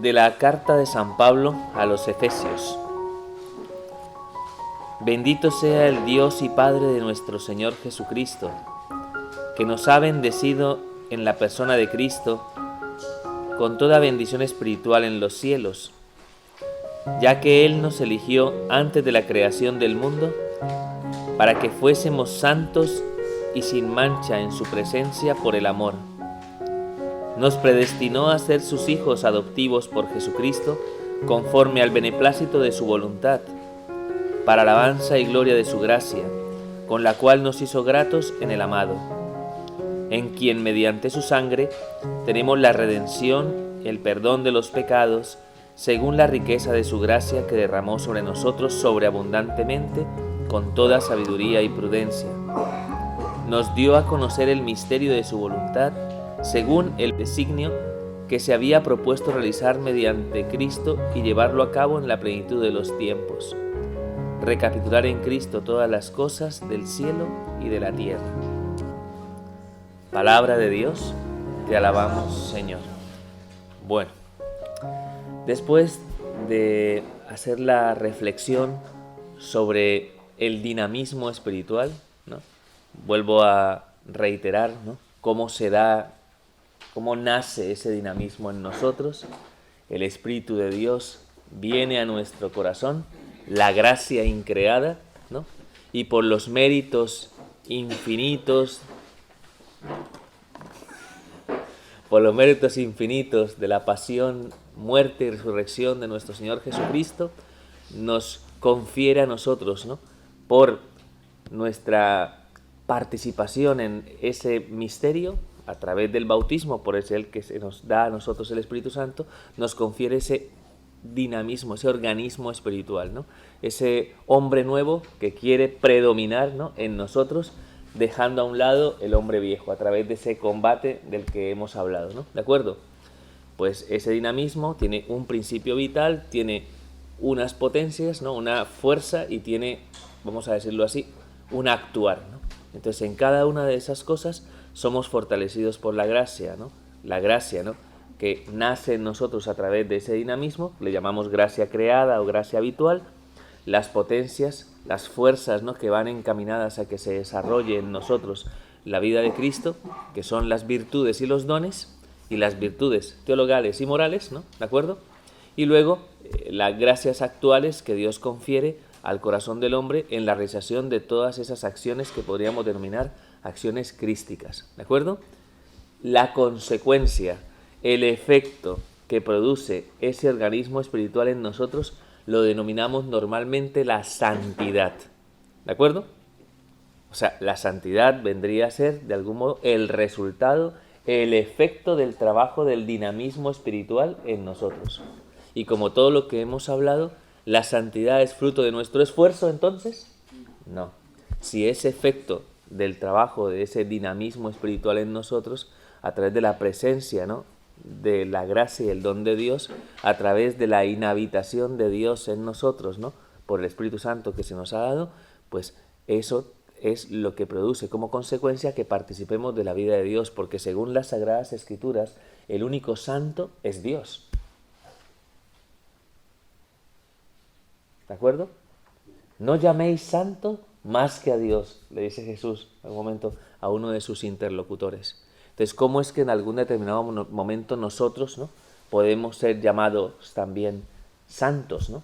De la carta de San Pablo a los Efesios. Bendito sea el Dios y Padre de nuestro Señor Jesucristo, que nos ha bendecido en la persona de Cristo con toda bendición espiritual en los cielos, ya que Él nos eligió antes de la creación del mundo para que fuésemos santos y sin mancha en su presencia por el amor. Nos predestinó a ser sus hijos adoptivos por Jesucristo, conforme al beneplácito de su voluntad, para alabanza y gloria de su gracia, con la cual nos hizo gratos en el amado, en quien mediante su sangre tenemos la redención, el perdón de los pecados, según la riqueza de su gracia que derramó sobre nosotros sobreabundantemente, con toda sabiduría y prudencia. Nos dio a conocer el misterio de su voluntad, según el designio que se había propuesto realizar mediante Cristo y llevarlo a cabo en la plenitud de los tiempos. Recapitular en Cristo todas las cosas del cielo y de la tierra. Palabra de Dios, te alabamos, Señor. Bueno, después de hacer la reflexión sobre el dinamismo espiritual, ¿no? Vuelvo a reiterar, ¿no?, cómo nace ese dinamismo en nosotros. El Espíritu de Dios viene a nuestro corazón, la gracia increada, ¿no?, y por los méritos infinitos, de la pasión, muerte y resurrección de nuestro Señor Jesucristo, nos confiere a nosotros, ¿no?, por nuestra participación en ese misterio, a través del bautismo, por el que se nos da a nosotros el Espíritu Santo, nos confiere ese dinamismo, ese organismo espiritual, ¿no?, ese hombre nuevo que quiere predominar, ¿no?, en nosotros, dejando a un lado el hombre viejo, a través de ese combate del que hemos hablado, ¿no? ¿De acuerdo? Pues ese dinamismo tiene un principio vital, tiene unas potencias, ¿no?, una fuerza, y tiene, vamos a decirlo así, un actuar, ¿no? Entonces, en cada una de esas cosas somos fortalecidos por la gracia, ¿no? La gracia, ¿no?, que nace en nosotros a través de ese dinamismo, le llamamos gracia creada o gracia habitual. Las potencias, las fuerzas, ¿no?, que van encaminadas a que se desarrolle en nosotros la vida de Cristo, que son las virtudes y los dones, y las virtudes teologales y morales, ¿no?, ¿de acuerdo? Y luego las gracias actuales que Dios confiere al corazón del hombre en la realización de todas esas acciones que podríamos denominar acciones crísticas, ¿de acuerdo? La consecuencia, el efecto que produce ese organismo espiritual en nosotros lo denominamos normalmente la santidad, ¿de acuerdo? O sea, la santidad vendría a ser, de algún modo, el resultado, el efecto del trabajo del dinamismo espiritual en nosotros. Y como todo lo que hemos hablado, ¿la santidad es fruto de nuestro esfuerzo, entonces? No. Si es efecto del trabajo de ese dinamismo espiritual en nosotros, a través de la presencia, ¿no?, de la gracia y el don de Dios, a través de la inhabitación de Dios en nosotros, ¿no?, por el Espíritu Santo que se nos ha dado, pues eso es lo que produce como consecuencia que participemos de la vida de Dios, porque según las Sagradas Escrituras, el único santo es Dios. ¿De acuerdo? No llaméis santo más que a Dios, le dice Jesús en un momento a uno de sus interlocutores. Entonces, ¿cómo es que en algún determinado momento nosotros, ¿no?, podemos ser llamados también santos, ¿no?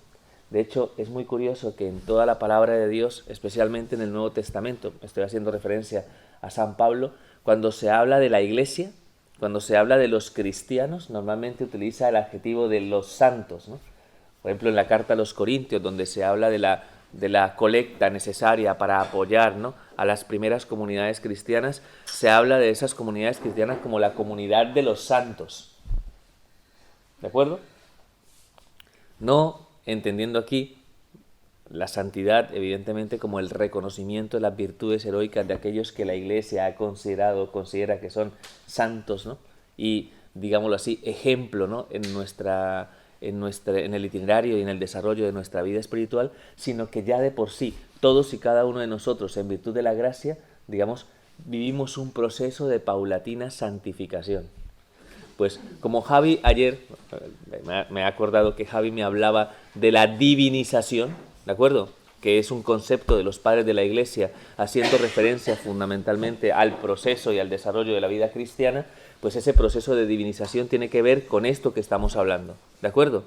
De hecho, es muy curioso que en toda la palabra de Dios, especialmente en el Nuevo Testamento, estoy haciendo referencia a San Pablo, cuando se habla de la Iglesia, cuando se habla de los cristianos, normalmente utiliza el adjetivo de los santos, ¿no? Por ejemplo, en la carta a los Corintios, donde se habla de la colecta necesaria para apoyar, ¿no?, a las primeras comunidades cristianas, se habla de esas comunidades cristianas como la comunidad de los santos. ¿De acuerdo? No entendiendo aquí la santidad, evidentemente, como el reconocimiento de las virtudes heroicas de aquellos que la Iglesia ha considera que son santos, ¿no?, y, digámoslo así, ejemplo, ¿no?, en el itinerario y en el desarrollo de nuestra vida espiritual, sino que ya de por sí, todos y cada uno de nosotros, en virtud de la gracia, digamos, vivimos un proceso de paulatina santificación. Pues como Javi ayer, me ha acordado que Javi me hablaba de la divinización, ¿de acuerdo? Que es un concepto de los padres de la Iglesia, haciendo referencia fundamentalmente al proceso y al desarrollo de la vida cristiana, pues ese proceso de divinización tiene que ver con esto que estamos hablando, ¿de acuerdo?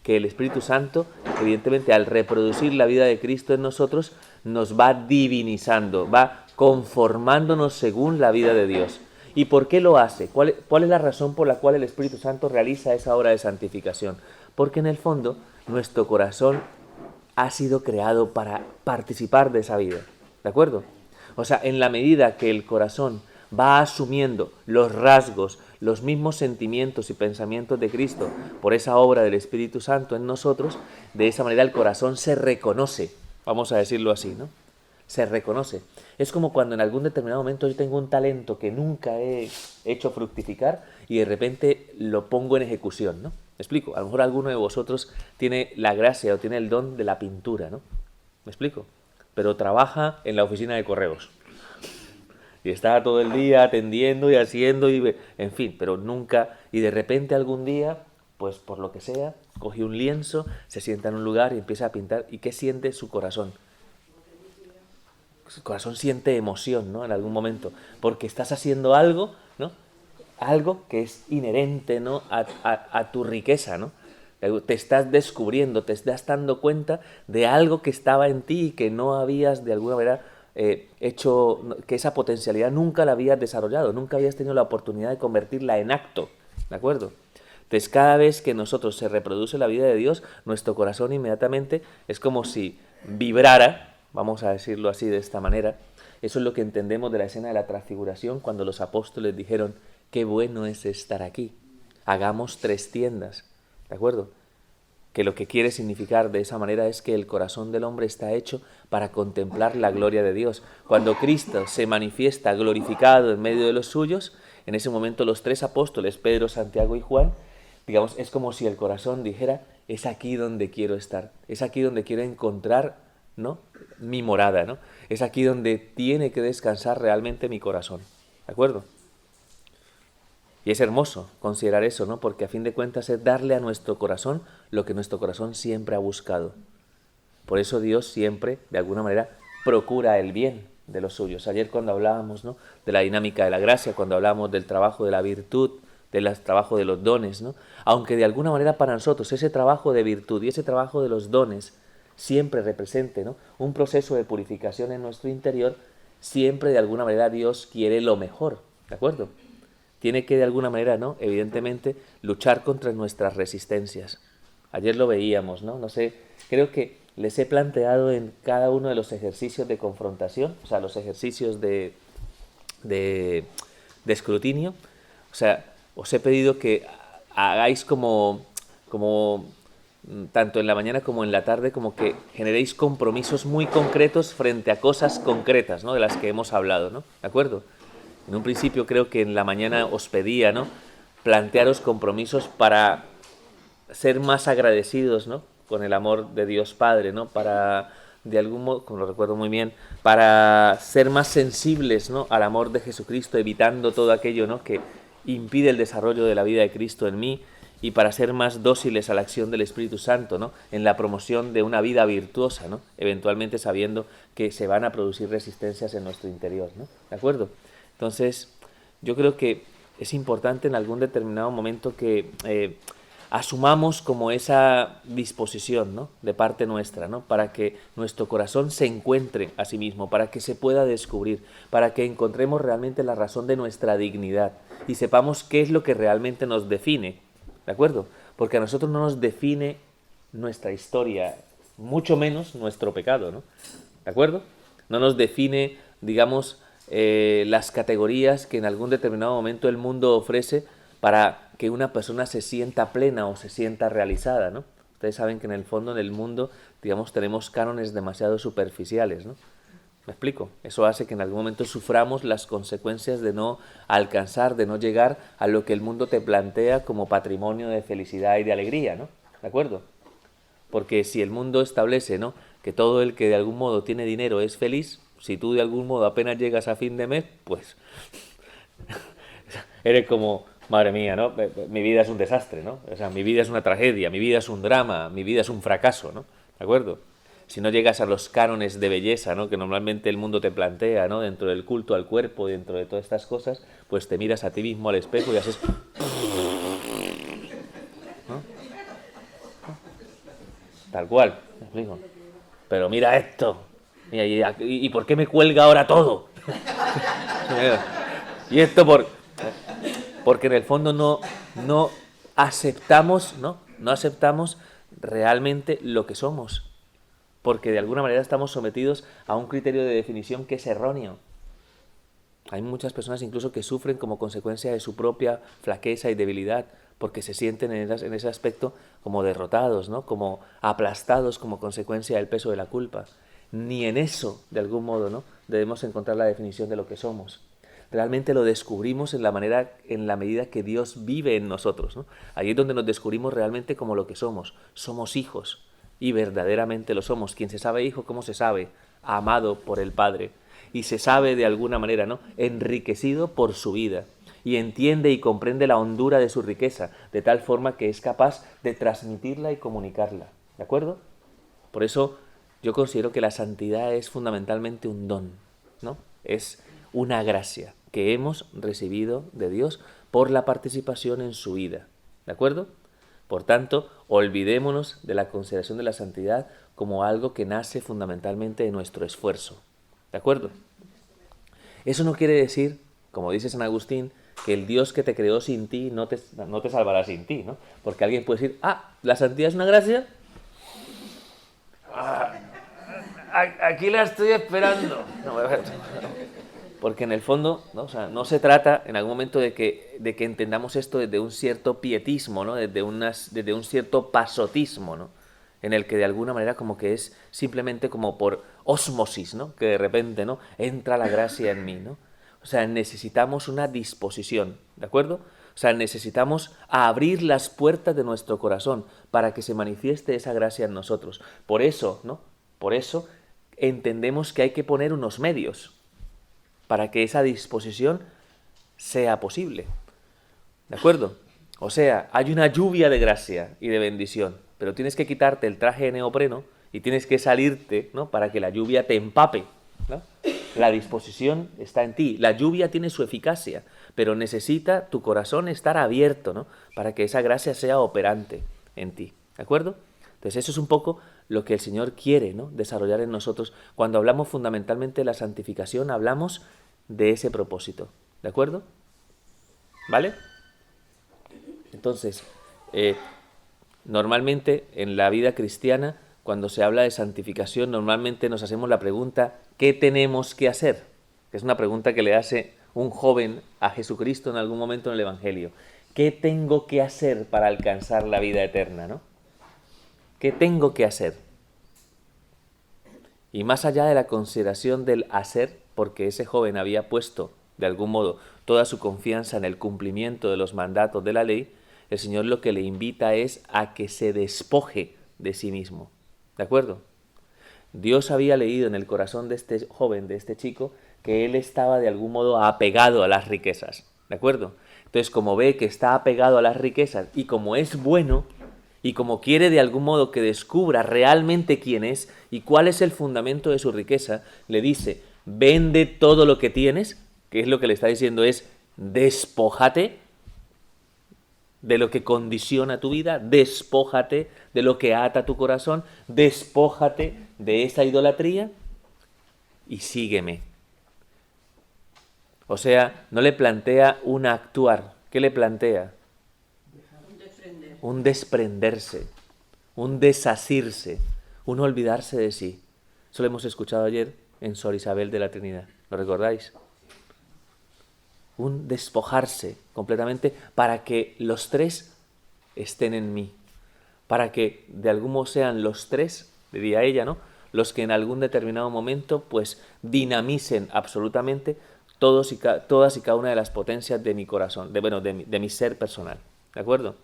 Que el Espíritu Santo, evidentemente, al reproducir la vida de Cristo en nosotros, nos va divinizando, va conformándonos según la vida de Dios. ¿Y por qué lo hace? ¿Cuál es la razón por la cual el Espíritu Santo realiza esa obra de santificación? Porque en el fondo nuestro corazón ha sido creado para participar de esa vida, ¿de acuerdo? O sea, en la medida que el corazón va asumiendo los rasgos, los mismos sentimientos y pensamientos de Cristo por esa obra del Espíritu Santo en nosotros, de esa manera el corazón se reconoce, vamos a decirlo así, ¿no? Se reconoce. Es como cuando en algún determinado momento yo tengo un talento que nunca he hecho fructificar y de repente lo pongo en ejecución, ¿no? ¿Me explico? A lo mejor alguno de vosotros tiene la gracia o tiene el don de la pintura, ¿no? ¿Me explico? Pero trabaja en la oficina de correos. Y está todo el día atendiendo y haciendo, y en fin, pero nunca, y de repente algún día, pues por lo que sea, coge un lienzo, se sienta en un lugar y empieza a pintar. ¿Y qué siente su corazón? Su corazón siente emoción, ¿no? En algún momento, porque estás haciendo algo, ¿no? Algo que es inherente, ¿no? a tu riqueza, ¿no? Te estás descubriendo, te estás dando cuenta de algo que estaba en ti y que no habías de alguna manera hecho, que esa potencialidad nunca la habías desarrollado, nunca habías tenido la oportunidad de convertirla en acto, ¿de acuerdo? Entonces cada vez que nosotros se reproduce la vida de Dios, nuestro corazón inmediatamente es como si vibrara, vamos a decirlo así de esta manera. Eso es lo que entendemos de la escena de la transfiguración cuando los apóstoles dijeron: qué bueno es estar aquí, hagamos 3 tiendas, ¿de acuerdo? Que lo que quiere significar de esa manera es que el corazón del hombre está hecho para contemplar la gloria de Dios. Cuando Cristo se manifiesta glorificado en medio de los suyos, en ese momento los 3 apóstoles, Pedro, Santiago y Juan, digamos, es como si el corazón dijera: es aquí donde quiero estar, es aquí donde quiero encontrar, ¿no?, mi morada, ¿no? Es aquí donde tiene que descansar realmente mi corazón, ¿de acuerdo? Y es hermoso considerar eso, ¿no? Porque a fin de cuentas es darle a nuestro corazón lo que nuestro corazón siempre ha buscado. Por eso Dios siempre, de alguna manera, procura el bien de los suyos. Ayer cuando hablábamos, ¿no?, de la dinámica de la gracia, cuando hablábamos del trabajo de la virtud, del trabajo de los dones, ¿no? Aunque de alguna manera para nosotros ese trabajo de virtud y ese trabajo de los dones siempre represente, ¿no?, un proceso de purificación en nuestro interior, siempre de alguna manera Dios quiere lo mejor, ¿de acuerdo? Tiene que de alguna manera, ¿no?, evidentemente, luchar contra nuestras resistencias. Ayer lo veíamos, ¿no? No sé, creo que les he planteado en cada uno de los ejercicios de confrontación, o sea, los ejercicios de escrutinio, o sea, os he pedido que hagáis como tanto en la mañana como en la tarde, como que generéis compromisos muy concretos frente a cosas concretas, ¿no?, de las que hemos hablado, ¿no? ¿De acuerdo? En un principio creo que en la mañana os pedía, ¿no?, plantearos compromisos para ser más agradecidos, ¿no?, con el amor de Dios Padre, ¿no?, para, de algún modo, como lo recuerdo muy bien, para ser más sensibles, ¿no?, al amor de Jesucristo, evitando todo aquello, ¿no?, que impide el desarrollo de la vida de Cristo en mí, y para ser más dóciles a la acción del Espíritu Santo, ¿no?, en la promoción de una vida virtuosa, ¿no?, eventualmente sabiendo que se van a producir resistencias en nuestro interior, ¿no? ¿De acuerdo? Entonces, yo creo que es importante en algún determinado momento que asumamos como esa disposición, ¿no?, de parte nuestra, ¿no?, para que nuestro corazón se encuentre a sí mismo, para que se pueda descubrir, para que encontremos realmente la razón de nuestra dignidad y sepamos qué es lo que realmente nos define, ¿de acuerdo? Porque a nosotros no nos define nuestra historia, mucho menos nuestro pecado, ¿no? ¿De acuerdo? No nos define, digamos, las categorías que en algún determinado momento el mundo ofrece para que una persona se sienta plena o se sienta realizada, ¿no? Ustedes saben que en el fondo, en el mundo, digamos, tenemos cánones demasiado superficiales, ¿no? ¿Me explico? Eso hace que en algún momento suframos las consecuencias de no alcanzar, de no llegar a lo que el mundo te plantea como patrimonio de felicidad y de alegría, ¿no? ¿De acuerdo? Porque si el mundo establece, ¿no?, que todo el que de algún modo tiene dinero es feliz, si tú de algún modo apenas llegas a fin de mes, pues eres como Madre mía, ¿no? Mi vida es un desastre, ¿no? O sea, mi vida es una tragedia, mi vida es un drama, mi vida es un fracaso, ¿no? ¿De acuerdo? Si no llegas a los cánones de belleza, ¿no? Que normalmente el mundo te plantea, ¿no? Dentro del culto al cuerpo, dentro de todas estas cosas, pues te miras a ti mismo al espejo y haces... ¿no? Tal cual, ¿me explico? Pero mira esto. Mira, ¿y por qué me cuelga ahora todo? Y esto porque en el fondo no aceptamos, ¿no? No aceptamos realmente lo que somos. Porque de alguna manera estamos sometidos a un criterio de definición que es erróneo. Hay muchas personas incluso que sufren como consecuencia de su propia flaqueza y debilidad, porque se sienten en ese aspecto como derrotados, ¿no? Como aplastados como consecuencia del peso de la culpa. Ni en eso, de algún modo, ¿no? Debemos encontrar la definición de lo que somos. Realmente lo descubrimos en la medida que Dios vive en nosotros, ¿no? Ahí es donde nos descubrimos realmente como lo que somos. Somos hijos, y verdaderamente lo somos. Quien se sabe hijo, ¿cómo se sabe? Amado por el Padre. Y se sabe de alguna manera, ¿no? Enriquecido por su vida. Y entiende y comprende la hondura de su riqueza, de tal forma que es capaz de transmitirla y comunicarla. ¿De acuerdo? Por eso yo considero que la santidad es fundamentalmente un don, ¿no? Es una gracia que hemos recibido de Dios por la participación en su vida. ¿De acuerdo? Por tanto, olvidémonos de la consideración de la santidad como algo que nace fundamentalmente de nuestro esfuerzo. ¿De acuerdo? Eso no quiere decir, como dice San Agustín, que el Dios que te creó sin ti no te salvará sin ti, ¿no? Porque alguien puede decir, la santidad es una gracia. Aquí la estoy esperando. No, porque en el fondo, ¿no? O sea, no se trata en algún momento de que entendamos esto desde un cierto pietismo, ¿no? Desde un cierto pasotismo, ¿no? En el que de alguna manera como que es simplemente como por ósmosis, ¿no? Que de repente, ¿no? Entra la gracia en mí, ¿no? O sea, necesitamos una disposición, ¿de acuerdo? O sea, necesitamos abrir las puertas de nuestro corazón para que se manifieste esa gracia en nosotros. Por eso, ¿no? Por eso entendemos que hay que poner unos medios para que esa disposición sea posible. ¿De acuerdo? O sea, hay una lluvia de gracia y de bendición, pero tienes que quitarte el traje de neopreno y tienes que salirte, ¿no? Para que la lluvia te empape, ¿no? La disposición está en ti. La lluvia tiene su eficacia, pero necesita tu corazón estar abierto, ¿no? Para que esa gracia sea operante en ti. ¿De acuerdo? Entonces eso es un poco lo que el Señor quiere, ¿no? Desarrollar en nosotros. Cuando hablamos fundamentalmente de la santificación, hablamos de ese propósito. ¿De acuerdo? ¿Vale? Entonces, normalmente en la vida cristiana, cuando se habla de santificación, normalmente nos hacemos la pregunta, ¿qué tenemos que hacer? Es una pregunta que le hace un joven a Jesucristo en algún momento en el Evangelio. ¿Qué tengo que hacer para alcanzar la vida eterna, ¿no? ¿Qué tengo que hacer? Y más allá de la consideración del hacer, porque ese joven había puesto, de algún modo, toda su confianza en el cumplimiento de los mandatos de la ley, el Señor lo que le invita es a que se despoje de sí mismo. ¿De acuerdo? Dios había leído en el corazón de este joven, de este chico, que él estaba de algún modo apegado a las riquezas. ¿De acuerdo? Entonces, como ve que está apegado a las riquezas y como es bueno, y como quiere de algún modo que descubra realmente quién es y cuál es el fundamento de su riqueza, le dice, vende todo lo que tienes, que es lo que le está diciendo es, despójate de lo que condiciona tu vida, despójate de lo que ata tu corazón, despójate de esa idolatría y sígueme. O sea, no le plantea un actuar, ¿qué le plantea? Un desprenderse, un desasirse, un olvidarse de sí. Eso lo hemos escuchado ayer en Sor Isabel de la Trinidad. ¿Lo recordáis? Un despojarse completamente para que los tres estén en mí. Para que de algún modo sean los tres, diría ella, ¿no? Los que en algún determinado momento pues dinamicen absolutamente todas y cada una de las potencias de mi corazón, de mi ser personal. ¿De acuerdo?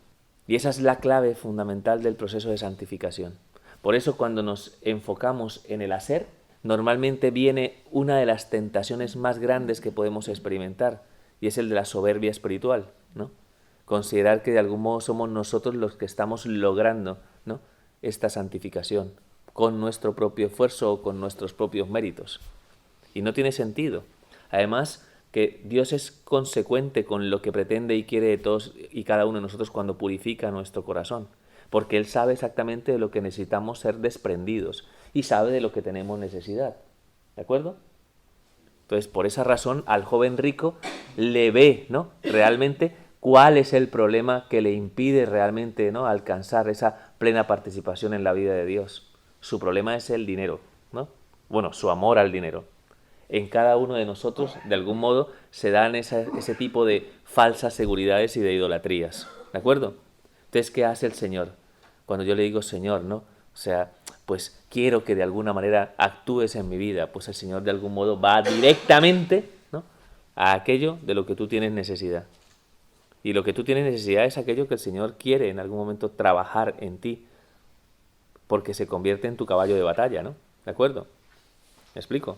Y esa es la clave fundamental del proceso de santificación. Por eso cuando nos enfocamos en el hacer, normalmente viene una de las tentaciones más grandes que podemos experimentar, y es el de la soberbia espiritual, ¿no? considerar que de algún modo somos nosotros los que estamos logrando, ¿no?, esta santificación con nuestro propio esfuerzo o con nuestros propios méritos. Y no tiene sentido. Además, que Dios es consecuente con lo que pretende y quiere de todos y cada uno de nosotros cuando purifica nuestro corazón, porque Él sabe exactamente de lo que necesitamos ser desprendidos y sabe de lo que tenemos necesidad. ¿De acuerdo? Entonces, por esa razón, al joven rico le ve, ¿no?, realmente cuál es el problema que le impide realmente, ¿no?, alcanzar esa plena participación en la vida de Dios. Su problema es el dinero, ¿no? Bueno, su amor al dinero. En cada uno de nosotros, de algún modo, se dan ese tipo de falsas seguridades y de idolatrías. ¿De acuerdo? Entonces, ¿qué hace el Señor? Cuando yo le digo Señor, ¿no? O sea, pues quiero que de alguna manera actúes en mi vida. Pues el Señor de algún modo va directamente, ¿no?, a aquello de lo que tú tienes necesidad. Y lo que tú tienes necesidad es aquello que el Señor quiere en algún momento trabajar en ti, porque se convierte en tu caballo de batalla, ¿no? ¿De acuerdo? ¿Me explico?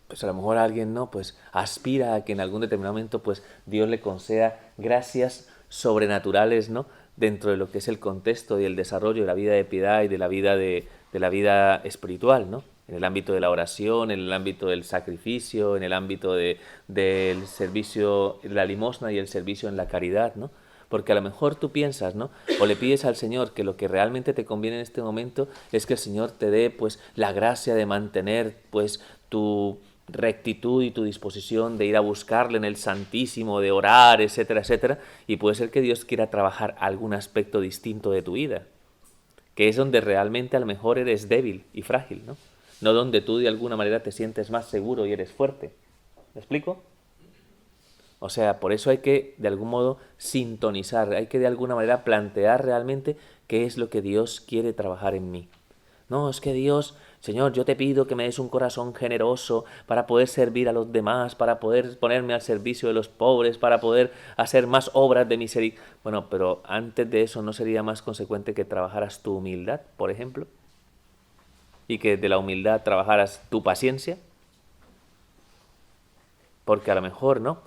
Pues a lo mejor alguien, ¿no?, pues aspira a que en algún determinado momento pues Dios le conceda gracias sobrenaturales, ¿no?, dentro de lo que es el contexto y el desarrollo de la vida de piedad y de la vida espiritual, ¿no? En el ámbito de la oración, en el ámbito del sacrificio, en el ámbito del servicio, la limosna y el servicio en la caridad, ¿no? Porque a lo mejor tú piensas, ¿no?, o le pides al Señor que lo que realmente te conviene en este momento es que el Señor te dé pues la gracia de mantener pues tu rectitud y tu disposición de ir a buscarle en el Santísimo, de orar, etcétera, etcétera, y puede ser que Dios quiera trabajar algún aspecto distinto de tu vida, que es donde realmente a lo mejor eres débil y frágil, ¿no? No donde tú de alguna manera te sientes más seguro y eres fuerte. ¿Me explico? O sea, por eso hay que de algún modo sintonizar, hay que de alguna manera plantear realmente qué es lo que Dios quiere trabajar en mí. No, es que Dios, Señor, yo te pido que me des un corazón generoso para poder servir a los demás, para poder ponerme al servicio de los pobres, para poder hacer más obras de misericordia. Bueno, pero antes de eso, ¿no sería más consecuente que trabajaras tu humildad, por ejemplo? Y que de la humildad trabajaras tu paciencia. Porque a lo mejor, ¿no?,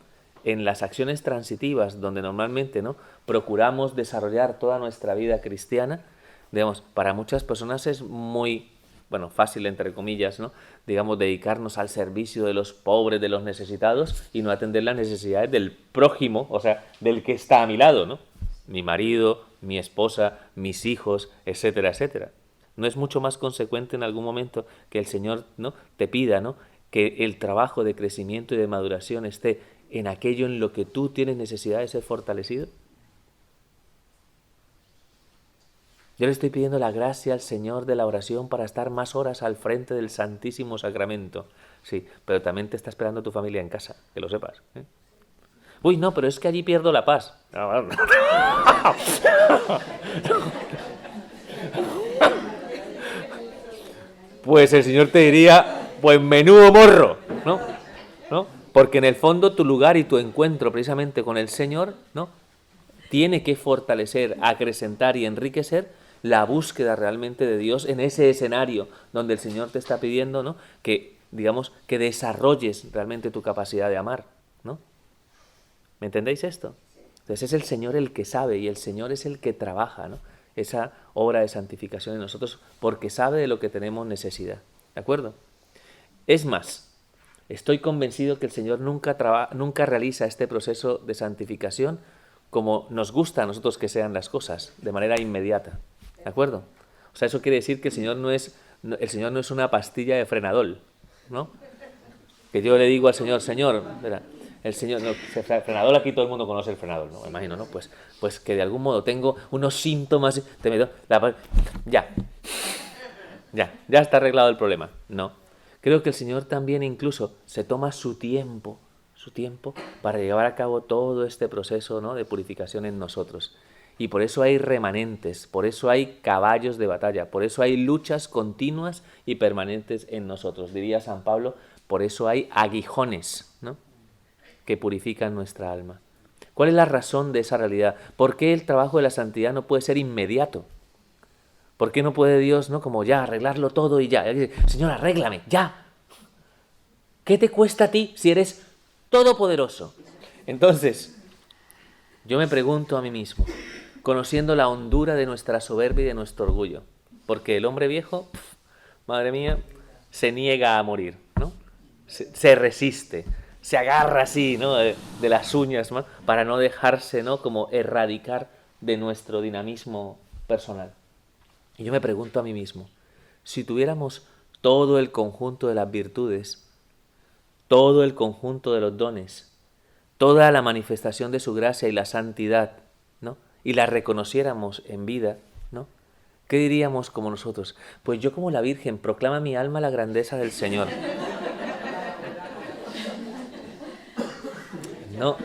en las acciones transitivas, donde normalmente, ¿no?, procuramos desarrollar toda nuestra vida cristiana, digamos, para muchas personas es muy, bueno, fácil, entre comillas, ¿no?, digamos, dedicarnos al servicio de los pobres, de los necesitados, y no atender las necesidades del prójimo, o sea, del que está a mi lado, ¿no? Mi marido, mi esposa, mis hijos, etcétera, etcétera. ¿No es mucho más consecuente en algún momento que el Señor, ¿no?, te pida, ¿no?, que el trabajo de crecimiento y de maduración esté en aquello en lo que tú tienes necesidad de ser fortalecido? Yo le estoy pidiendo la gracia al Señor de la oración para estar más horas al frente del Santísimo Sacramento. Sí, pero también te está esperando tu familia en casa, que lo sepas, ¿eh? Uy, no, pero es que allí pierdo la paz. Pues el Señor te diría, pues menudo morro, ¿no? ¿No? Porque en el fondo tu lugar y tu encuentro precisamente con el Señor, ¿no?, tiene que fortalecer, acrecentar y enriquecer la búsqueda realmente de Dios en ese escenario donde el Señor te está pidiendo, ¿no?, que, digamos, que desarrolles realmente tu capacidad de amar, ¿no? ¿Me entendéis esto? Entonces es el Señor el que sabe y el Señor es el que trabaja, ¿no?, esa obra de santificación en nosotros porque sabe de lo que tenemos necesidad. ¿De acuerdo? Es más, estoy convencido que el Señor nunca realiza este proceso de santificación como nos gusta a nosotros que sean las cosas, de manera inmediata. ¿De acuerdo? O sea, eso quiere decir que el Señor no es una pastilla de frenadol, ¿no? Que yo le digo al Señor, Señor, mira, el Señor, no, frenadol, aquí todo el mundo conoce el frenadol, ¿no? Me imagino, ¿no? Pues que de algún modo tengo unos síntomas, ya está arreglado el problema. No. Creo que el Señor también incluso se toma su tiempo para llevar a cabo todo este proceso, ¿no?, de purificación en nosotros. Y por eso hay remanentes, por eso hay caballos de batalla, por eso hay luchas continuas y permanentes en nosotros. Diría San Pablo, por eso hay aguijones, ¿no?, que purifican nuestra alma. ¿Cuál es la razón de esa realidad? ¿Por qué el trabajo de la santidad no puede ser inmediato? ¿Por qué no puede Dios, no, como ya arreglarlo todo y ya? Señor, arréglame, ya. ¿Qué te cuesta a ti si eres todopoderoso? Entonces, Yo me pregunto a mí mismo, conociendo la hondura de nuestra soberbia y de nuestro orgullo, porque el hombre viejo, madre mía, se niega a morir, ¿no? Se resiste, se agarra así, ¿no? De las uñas, ¿no? Para no dejarse, ¿no? Como erradicar de nuestro dinamismo personal. Y yo me pregunto a mí mismo, si tuviéramos todo el conjunto de las virtudes, todo el conjunto de los dones, toda la manifestación de su gracia y la santidad, ¿no? Y la reconociéramos en vida, ¿no? ¿Qué diríamos como nosotros? Pues yo como la Virgen proclama mi alma la grandeza del Señor. No.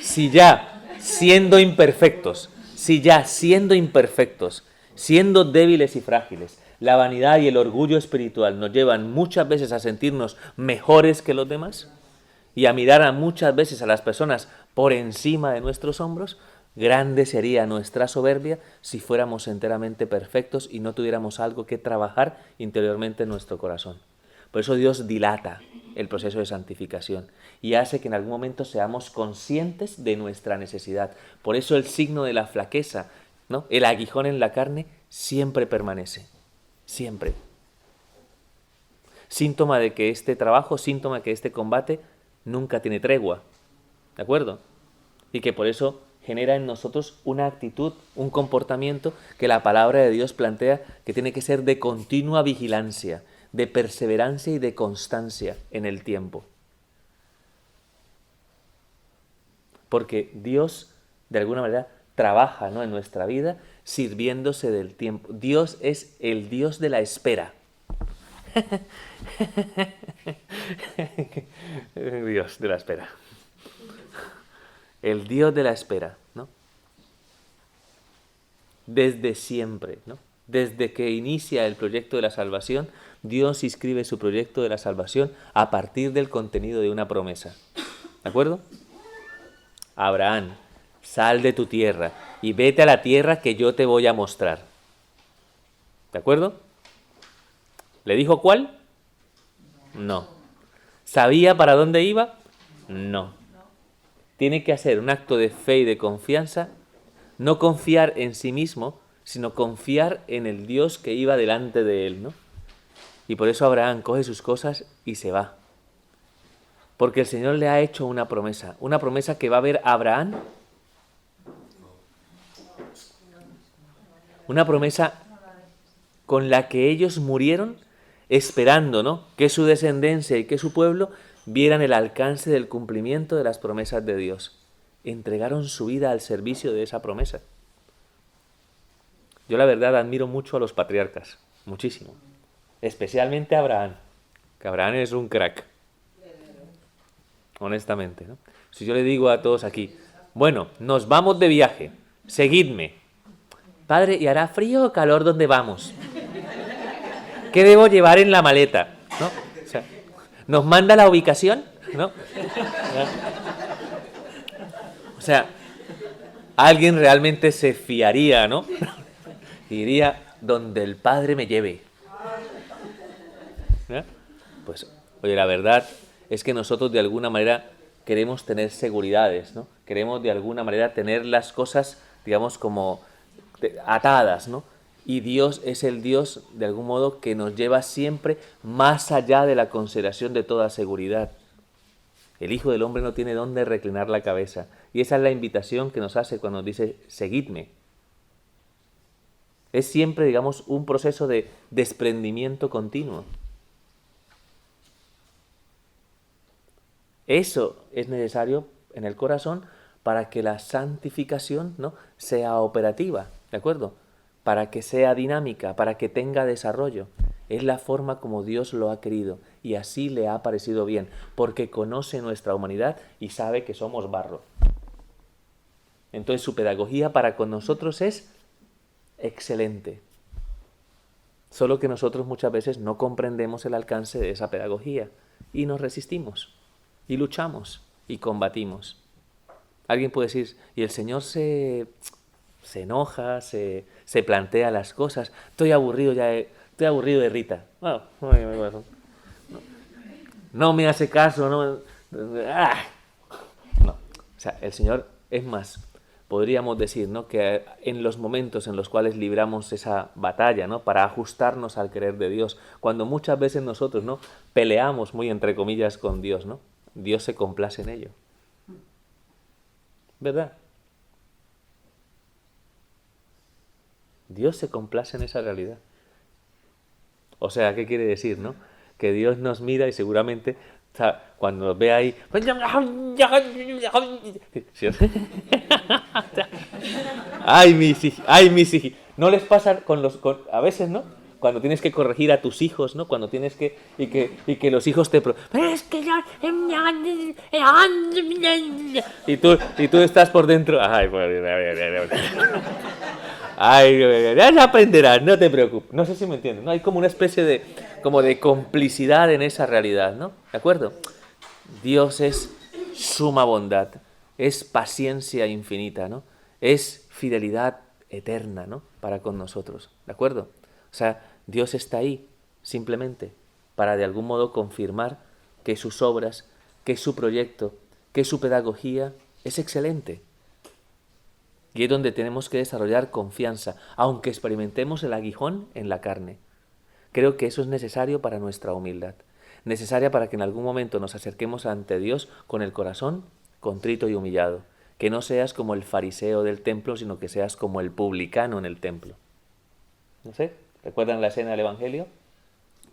Si ya siendo imperfectos, siendo débiles y frágiles, la vanidad y el orgullo espiritual nos llevan muchas veces a sentirnos mejores que los demás y a mirar a muchas veces a las personas por encima de nuestros hombros, grande sería nuestra soberbia si fuéramos enteramente perfectos y no tuviéramos algo que trabajar interiormente en nuestro corazón. Por eso Dios dilata el proceso de santificación y hace que en algún momento seamos conscientes de nuestra necesidad. Por eso el signo de la flaqueza, ¿no? El aguijón en la carne siempre permanece, siempre. Síntoma de que este trabajo, síntoma de que este combate nunca tiene tregua, ¿de acuerdo? Y que por eso genera en nosotros una actitud, un comportamiento que la palabra de Dios plantea que tiene que ser de continua vigilancia, de perseverancia y de constancia en el tiempo. Porque Dios, de alguna manera, trabaja, ¿no?, en nuestra vida sirviéndose del tiempo. Dios es el Dios de la espera. Dios de la espera. El Dios de la espera, ¿no? Desde siempre, ¿no? Desde que inicia el proyecto de la salvación, Dios inscribe su proyecto de la salvación a partir del contenido de una promesa. ¿De acuerdo? Abraham, sal de tu tierra y vete a la tierra que yo te voy a mostrar. ¿De acuerdo? ¿Le dijo cuál? No. ¿Sabía para dónde iba? No. Tiene que hacer un acto de fe y de confianza, no confiar en sí mismo, sino confiar en el Dios que iba delante de él, ¿no? Y por eso Abraham coge sus cosas y se va. Porque el Señor le ha hecho una promesa que va a ver a Abraham, una promesa con la que ellos murieron esperando, ¿no?, que su descendencia y que su pueblo vieran el alcance del cumplimiento de las promesas de Dios. Entregaron su vida al servicio de esa promesa. Yo la verdad admiro mucho a los patriarcas, muchísimo. Especialmente a Abraham, que Abraham es un crack. Honestamente, ¿no? Si yo le digo a todos aquí, bueno, nos vamos de viaje, seguidme. Padre, ¿y hará frío o calor donde vamos? ¿Qué debo llevar en la maleta? ¿No? O sea, ¿nos manda la ubicación? ¿No? O sea, alguien realmente se fiaría, ¿no? Y iría donde el Padre me lleve. ¿No? Pues, oye, la verdad es que nosotros de alguna manera queremos tener seguridades, ¿no? Queremos de alguna manera tener las cosas, digamos, como atadas, ¿no? Y Dios es el Dios, de algún modo, que nos lleva siempre más allá de la consideración de toda seguridad. El Hijo del Hombre no tiene dónde reclinar la cabeza. Y esa es la invitación que nos hace cuando nos dice, seguidme. Es siempre, digamos, un proceso de desprendimiento continuo. Eso es necesario en el corazón para que la santificación, ¿no?, sea operativa, ¿de acuerdo? Para que sea dinámica, para que tenga desarrollo. Es la forma como Dios lo ha querido y así le ha parecido bien, porque conoce nuestra humanidad y sabe que somos barro. Entonces su pedagogía para con nosotros es excelente. Solo que nosotros muchas veces no comprendemos el alcance de esa pedagogía y nos resistimos y luchamos y combatimos. Alguien puede decir, y el Señor se enoja, se plantea las cosas. Estoy aburrido de Rita. No me hace caso. No. O sea, el Señor Es más, podríamos decir, ¿no?, que en los momentos en los cuales libramos esa batalla, ¿no?, para ajustarnos al querer de Dios, cuando muchas veces nosotros, ¿no?, peleamos muy entre comillas con Dios, ¿no?, Dios se complace en ello. ¿Verdad? Dios se complace en esa realidad. O sea, ¿qué quiere decir, no? Que Dios nos mira y seguramente, o sea, cuando nos ve ahí... ¿Sí? Ay, mis hijos. ¿No les pasa a veces, no? Cuando tienes que corregir a tus hijos, ¿no? Cuando tienes que... Y que los hijos te... Pero es que yo... Y tú estás por dentro... Ay, ay, ya aprenderás, no te preocupes. No sé si me entiendes, ¿no? Hay como una especie de, como de complicidad en esa realidad, ¿no? ¿De acuerdo? Dios es suma bondad, es paciencia infinita, ¿no? Es fidelidad eterna, ¿no?, para con nosotros, ¿de acuerdo? O sea, Dios está ahí simplemente para de algún modo confirmar que sus obras, que su proyecto, que su pedagogía es excelente. Y es donde tenemos que desarrollar confianza, aunque experimentemos el aguijón en la carne. Creo que eso es necesario para nuestra humildad, necesaria para que en algún momento nos acerquemos ante Dios con el corazón contrito y humillado, que no seas como el fariseo del templo, sino que seas como el publicano en el templo. No sé, ¿recuerdan la escena del Evangelio?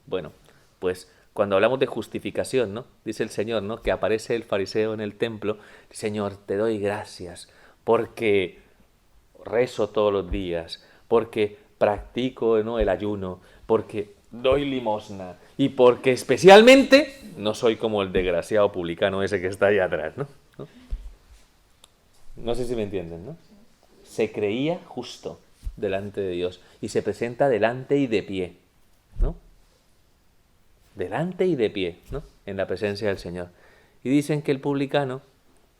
Bueno, pues cuando hablamos de justificación, ¿no?, dice el Señor, ¿no?, que aparece el fariseo en el templo: Señor, te doy gracias porque rezo todos los días, porque practico, ¿no?, el ayuno, porque doy limosna y porque especialmente no soy como el desgraciado publicano ese que está ahí atrás, ¿no? No sé si me entienden, ¿no? Se creía justo delante de Dios y se presenta delante y de pie, ¿no? Delante y de pie, ¿no?, en la presencia del Señor. Y dicen que el publicano,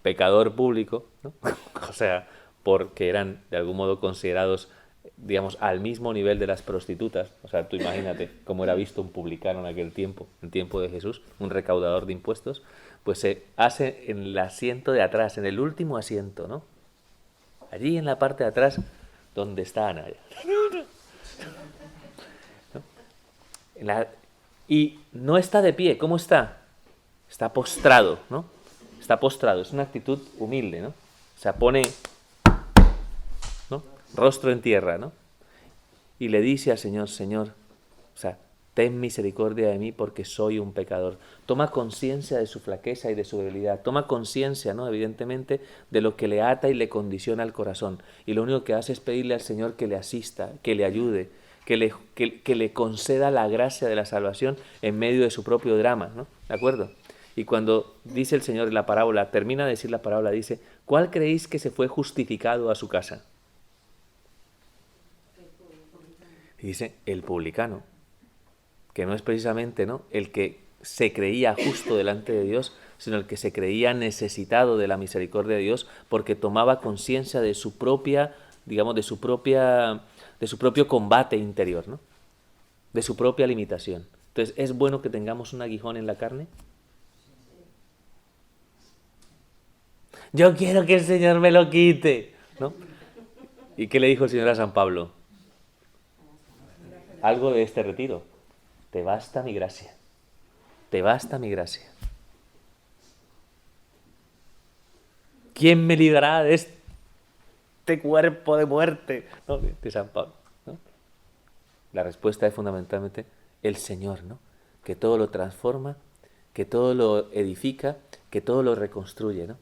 pecador público, ¿no?, o sea, porque eran de algún modo considerados, digamos, al mismo nivel de las prostitutas. O sea, tú imagínate cómo era visto un publicano en aquel tiempo, en tiempo de Jesús, un recaudador de impuestos, pues se hace en el asiento de atrás, en el último asiento, ¿no? Allí en la parte de atrás, donde está Ana. ¿No? Y no está de pie, ¿cómo está? Está postrado, ¿no? Está postrado, es una actitud humilde, ¿no? O sea, pone, ¿no?, rostro en tierra, ¿no? Y le dice al Señor: Señor, o sea, ten misericordia de mí porque soy un pecador. Toma conciencia de su flaqueza y de su debilidad. Toma conciencia, ¿no?, evidentemente, de lo que le ata y le condiciona el corazón. Y lo único que hace es pedirle al Señor que le asista, que le ayude, que le conceda la gracia de la salvación en medio de su propio drama, ¿no? ¿De acuerdo? Y cuando dice el Señor en la parábola, termina de decir la parábola, dice: ¿cuál creéis que se fue justificado a su casa? Y dice: el publicano, que no es precisamente, ¿no?, el que se creía justo delante de Dios, sino el que se creía necesitado de la misericordia de Dios, porque tomaba conciencia de su propia, digamos, de su propio combate interior, ¿no?, de su propia limitación. Entonces, ¿es bueno que tengamos un aguijón en la carne? Yo quiero que el Señor me lo quite, ¿no? ¿Y qué le dijo el Señor a San Pablo? Algo de este retiro: te basta mi gracia, te basta mi gracia. ¿Quién me librará de este cuerpo de muerte? ¿No?, de San Pablo, ¿no? La respuesta es fundamentalmente el Señor, ¿no?, que todo lo transforma, que todo lo edifica, que todo lo reconstruye, ¿no?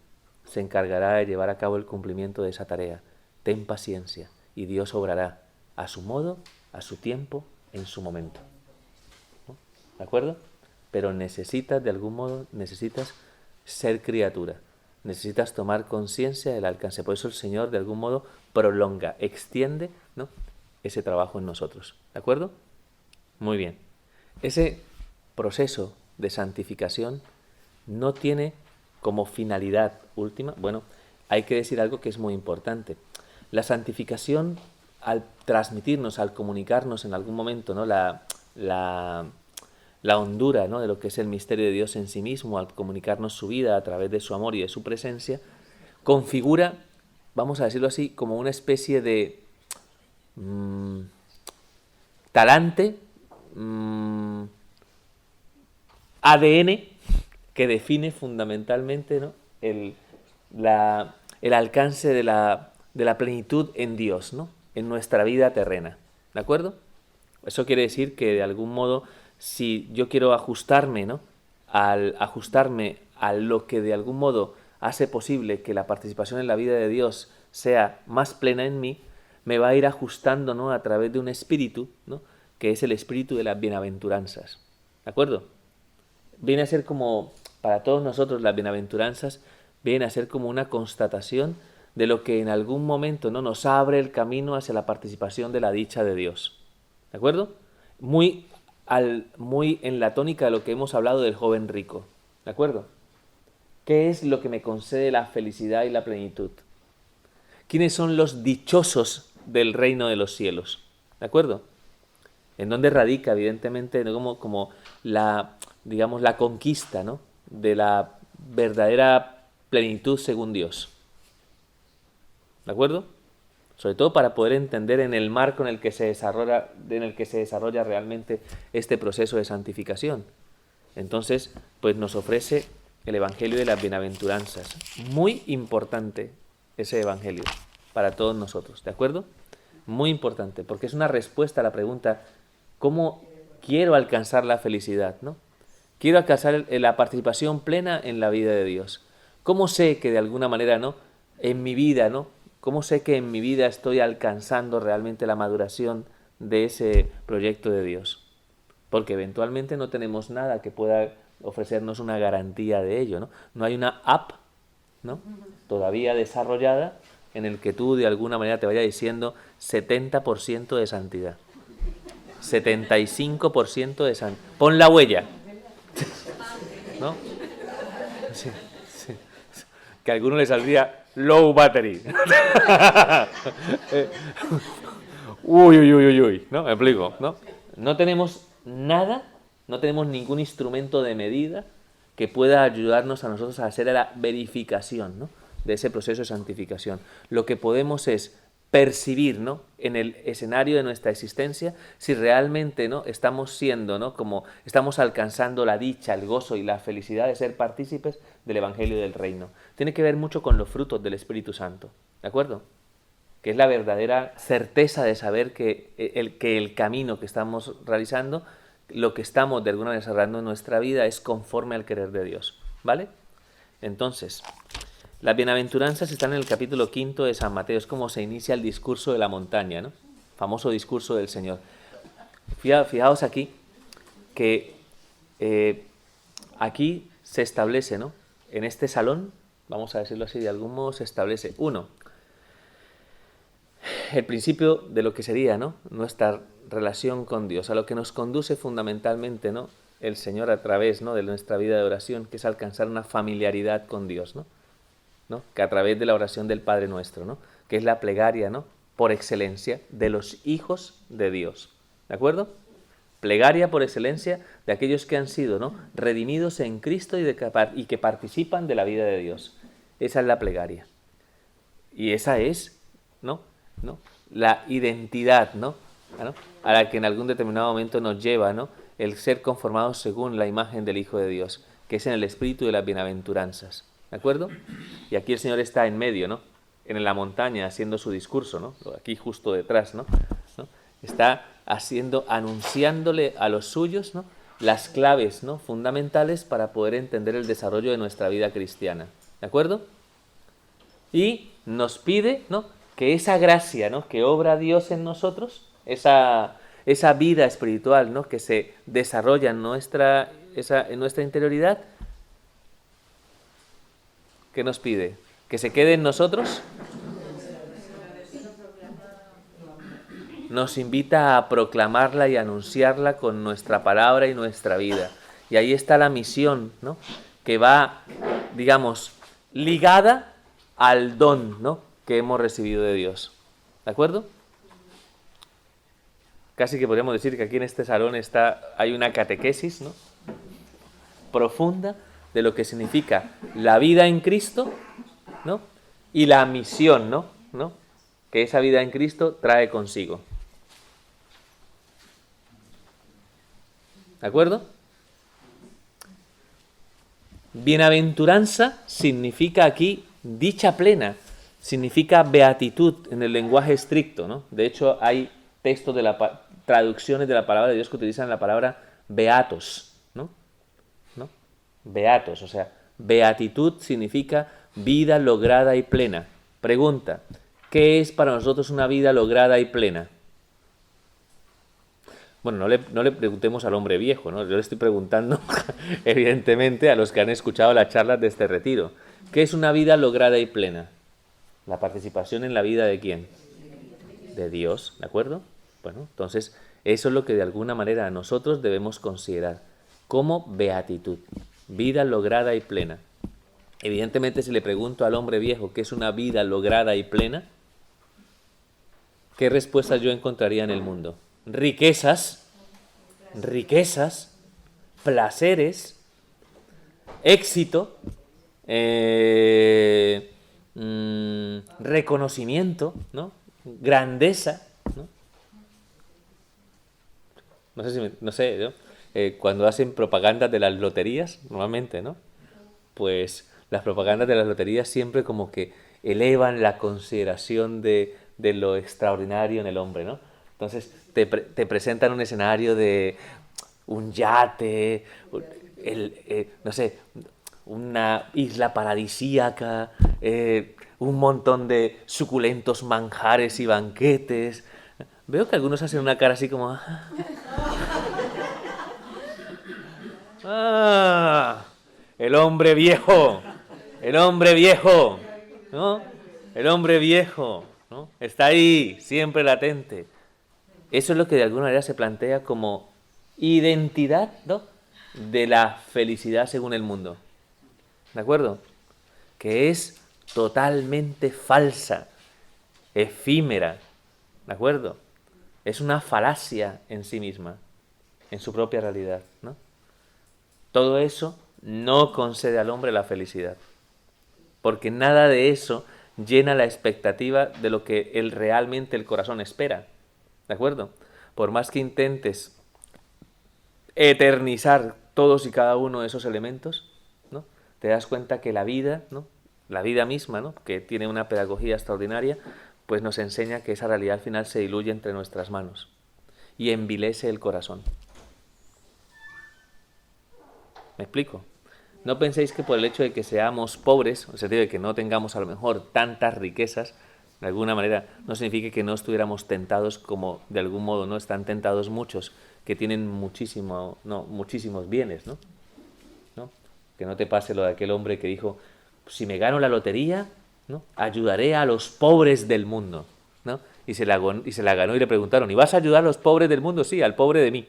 Se encargará de llevar a cabo el cumplimiento de esa tarea. Ten paciencia y Dios obrará a su modo, a su tiempo, en su momento, ¿no? ¿De acuerdo? Pero necesitas, de algún modo, necesitas ser criatura. Necesitas tomar conciencia del alcance. Por eso el Señor, de algún modo, prolonga, extiende, ¿no?, ese trabajo en nosotros. ¿De acuerdo? Muy bien. Ese proceso de santificación no tiene como finalidad última, bueno, hay que decir algo que es muy importante. La santificación, al transmitirnos, al comunicarnos en algún momento, ¿no?, la hondura, ¿no?, de lo que es el misterio de Dios en sí mismo, al comunicarnos su vida a través de su amor y de su presencia, configura vamos a decirlo así, como una especie de talante, ADN que define fundamentalmente, ¿no?, el alcance de la plenitud en Dios, ¿no?, en nuestra vida terrena. ¿De acuerdo? Eso quiere decir que de algún modo, si yo quiero ajustarme, ¿no?, ajustarme a lo que de algún modo hace posible que la participación en la vida de Dios sea más plena en mí, me va a ir ajustando, ¿no?, a través de un espíritu, ¿no?, que es el espíritu de las bienaventuranzas. ¿De acuerdo? Viene a ser como, para todos nosotros, las bienaventuranzas viene a ser como una constatación de lo que en algún momento, ¿no?, nos abre el camino hacia la participación de la dicha de Dios. ¿De acuerdo? Muy en la tónica de lo que hemos hablado del joven rico. ¿De acuerdo? ¿Qué es lo que me concede la felicidad y la plenitud? ¿Quiénes son los dichosos del reino de los cielos? ¿De acuerdo? En donde radica, evidentemente, ¿no?, como la conquista, ¿no?, de la verdadera plenitud según Dios. ¿De acuerdo? Sobre todo para poder entender en el marco en el que se desarrolla realmente este proceso de santificación. Entonces, pues nos ofrece el Evangelio de las Bienaventuranzas. Muy importante ese Evangelio para todos nosotros, ¿de acuerdo? Muy importante, porque es una respuesta a la pregunta: ¿cómo quiero alcanzar la felicidad, ¿no? Quiero alcanzar la participación plena en la vida de Dios. ¿Cómo sé que de alguna manera, ¿no?, en mi vida, ¿no?, cómo sé que en mi vida estoy alcanzando realmente la maduración de ese proyecto de Dios? Porque eventualmente no tenemos nada que pueda ofrecernos una garantía de ello, ¿no? No hay una app, ¿no?, todavía desarrollada en el que tú de alguna manera te vaya diciendo 70% de santidad, 75% de santidad. Pon la huella, ¿no? Sí, sí. Que a alguno le saldría low battery. Uy, ¿no? Me explico, ¿no? No tenemos nada, no tenemos ningún instrumento de medida que pueda ayudarnos a nosotros a hacer la verificación, ¿no?, de ese proceso de santificación. Lo que podemos es percibir, ¿no?, en el escenario de nuestra existencia si realmente, ¿no?, estamos siendo, ¿no?, como estamos alcanzando la dicha, el gozo y la felicidad de ser partícipes del Evangelio del Reino. Tiene que ver mucho con los frutos del Espíritu Santo, ¿de acuerdo? Que es la verdadera certeza de saber que el camino que estamos realizando, lo que estamos de alguna manera desarrollando en nuestra vida, es conforme al querer de Dios, ¿vale? Entonces, las bienaventuranzas están en el capítulo 5 de San Mateo. Es como se inicia el discurso de la montaña, ¿no? Famoso discurso del Señor. Fijaos aquí que aquí se establece, ¿no?, en este salón, vamos a decirlo así, de algún modo se establece, uno, el principio de lo que sería, ¿no?, nuestra relación con Dios, a lo que nos conduce fundamentalmente, ¿no?, el Señor a través, ¿no?, de nuestra vida de oración, que es alcanzar una familiaridad con Dios, ¿no? Que a través de la oración del Padre Nuestro, ¿no?, que es la plegaria, ¿no?, por excelencia de los hijos de Dios. ¿De acuerdo? Plegaria por excelencia de aquellos que han sido, ¿no?, redimidos en Cristo y que participan de la vida de Dios. Esa es la plegaria. Y esa es, ¿no?, la identidad, ¿no?, a la que en algún determinado momento nos lleva, ¿no?, el ser conformados según la imagen del Hijo de Dios, que es en el espíritu de las bienaventuranzas. ¿De acuerdo? Y aquí el Señor está en medio, ¿no?, en la montaña haciendo su discurso, ¿no?, aquí justo detrás, ¿no? Está anunciándole a los suyos, ¿no?, las claves, ¿no?, fundamentales para poder entender el desarrollo de nuestra vida cristiana. ¿De acuerdo? Y nos pide, ¿no?, que esa gracia, ¿no?, que obra Dios en nosotros, esa vida espiritual, ¿no?, que se desarrolla en nuestra interioridad, ¿qué nos pide? ¿Que se quede en nosotros? Nos invita a proclamarla y anunciarla con nuestra palabra y nuestra vida. Y ahí está la misión, ¿no?, que va, digamos, ligada al don, ¿no?, que hemos recibido de Dios. ¿De acuerdo? Casi que podríamos decir que aquí en este salón hay una catequesis, ¿no?, profunda de lo que significa la vida en Cristo, ¿no?, y la misión, ¿no? Que esa vida en Cristo trae consigo. ¿De acuerdo? Bienaventuranza significa aquí dicha plena, significa beatitud en el lenguaje estricto, ¿no? De hecho, hay textos de traducciones de la palabra de Dios que utilizan la palabra beatos, ¿no? Beatos, o sea, beatitud significa vida lograda y plena. Pregunta, ¿qué es para nosotros una vida lograda y plena? Bueno, no le preguntemos al hombre viejo, ¿no? Yo le estoy preguntando, evidentemente, a los que han escuchado las charlas de este retiro. ¿Qué es una vida lograda y plena? La participación en la vida ¿de quién? De Dios, ¿de acuerdo? Bueno, entonces, eso es lo que de alguna manera nosotros debemos considerar como beatitud, vida lograda y plena. Evidentemente, si le pregunto al hombre viejo qué es una vida lograda y plena, ¿qué respuestas yo encontraría en el mundo? Riquezas, placeres, éxito, reconocimiento, ¿no? Grandeza, ¿no? No sé, ¿no? Cuando hacen propagandas de las loterías, normalmente, ¿no? Pues las propagandas de las loterías siempre como que elevan la consideración de lo extraordinario en el hombre, ¿no? Entonces te presentan un escenario de un yate, no sé, una isla paradisíaca, un montón de suculentos manjares y banquetes. Veo que algunos hacen una cara así como... ¡Ah! El hombre viejo, ¿no? El hombre viejo, ¿no? Está ahí, siempre latente. Eso es lo que de alguna manera se plantea como identidad, ¿no? De la felicidad según el mundo. ¿De acuerdo? Que es totalmente falsa, efímera. ¿De acuerdo? Es una falacia en sí misma, en su propia realidad, ¿no? Todo eso no concede al hombre la felicidad, porque nada de eso llena la expectativa de lo que realmente el corazón espera. ¿De acuerdo? Por más que intentes eternizar todos y cada uno de esos elementos, ¿no? Te das cuenta que la vida, ¿no? La vida misma, ¿no? Que tiene una pedagogía extraordinaria, pues nos enseña que esa realidad al final se diluye entre nuestras manos y envilece el corazón. ¿Me explico? No penséis que por el hecho de que seamos pobres, o sea, de que no tengamos a lo mejor tantas riquezas, de alguna manera no significa que no estuviéramos tentados como de algún modo no están tentados muchos que tienen muchísimos bienes, ¿no? Que no te pase lo de aquel hombre que dijo, si me gano la lotería, ¿no? Ayudaré a los pobres del mundo, ¿no? Y se la ganó y le preguntaron, ¿y vas a ayudar a los pobres del mundo? Sí, al pobre de mí.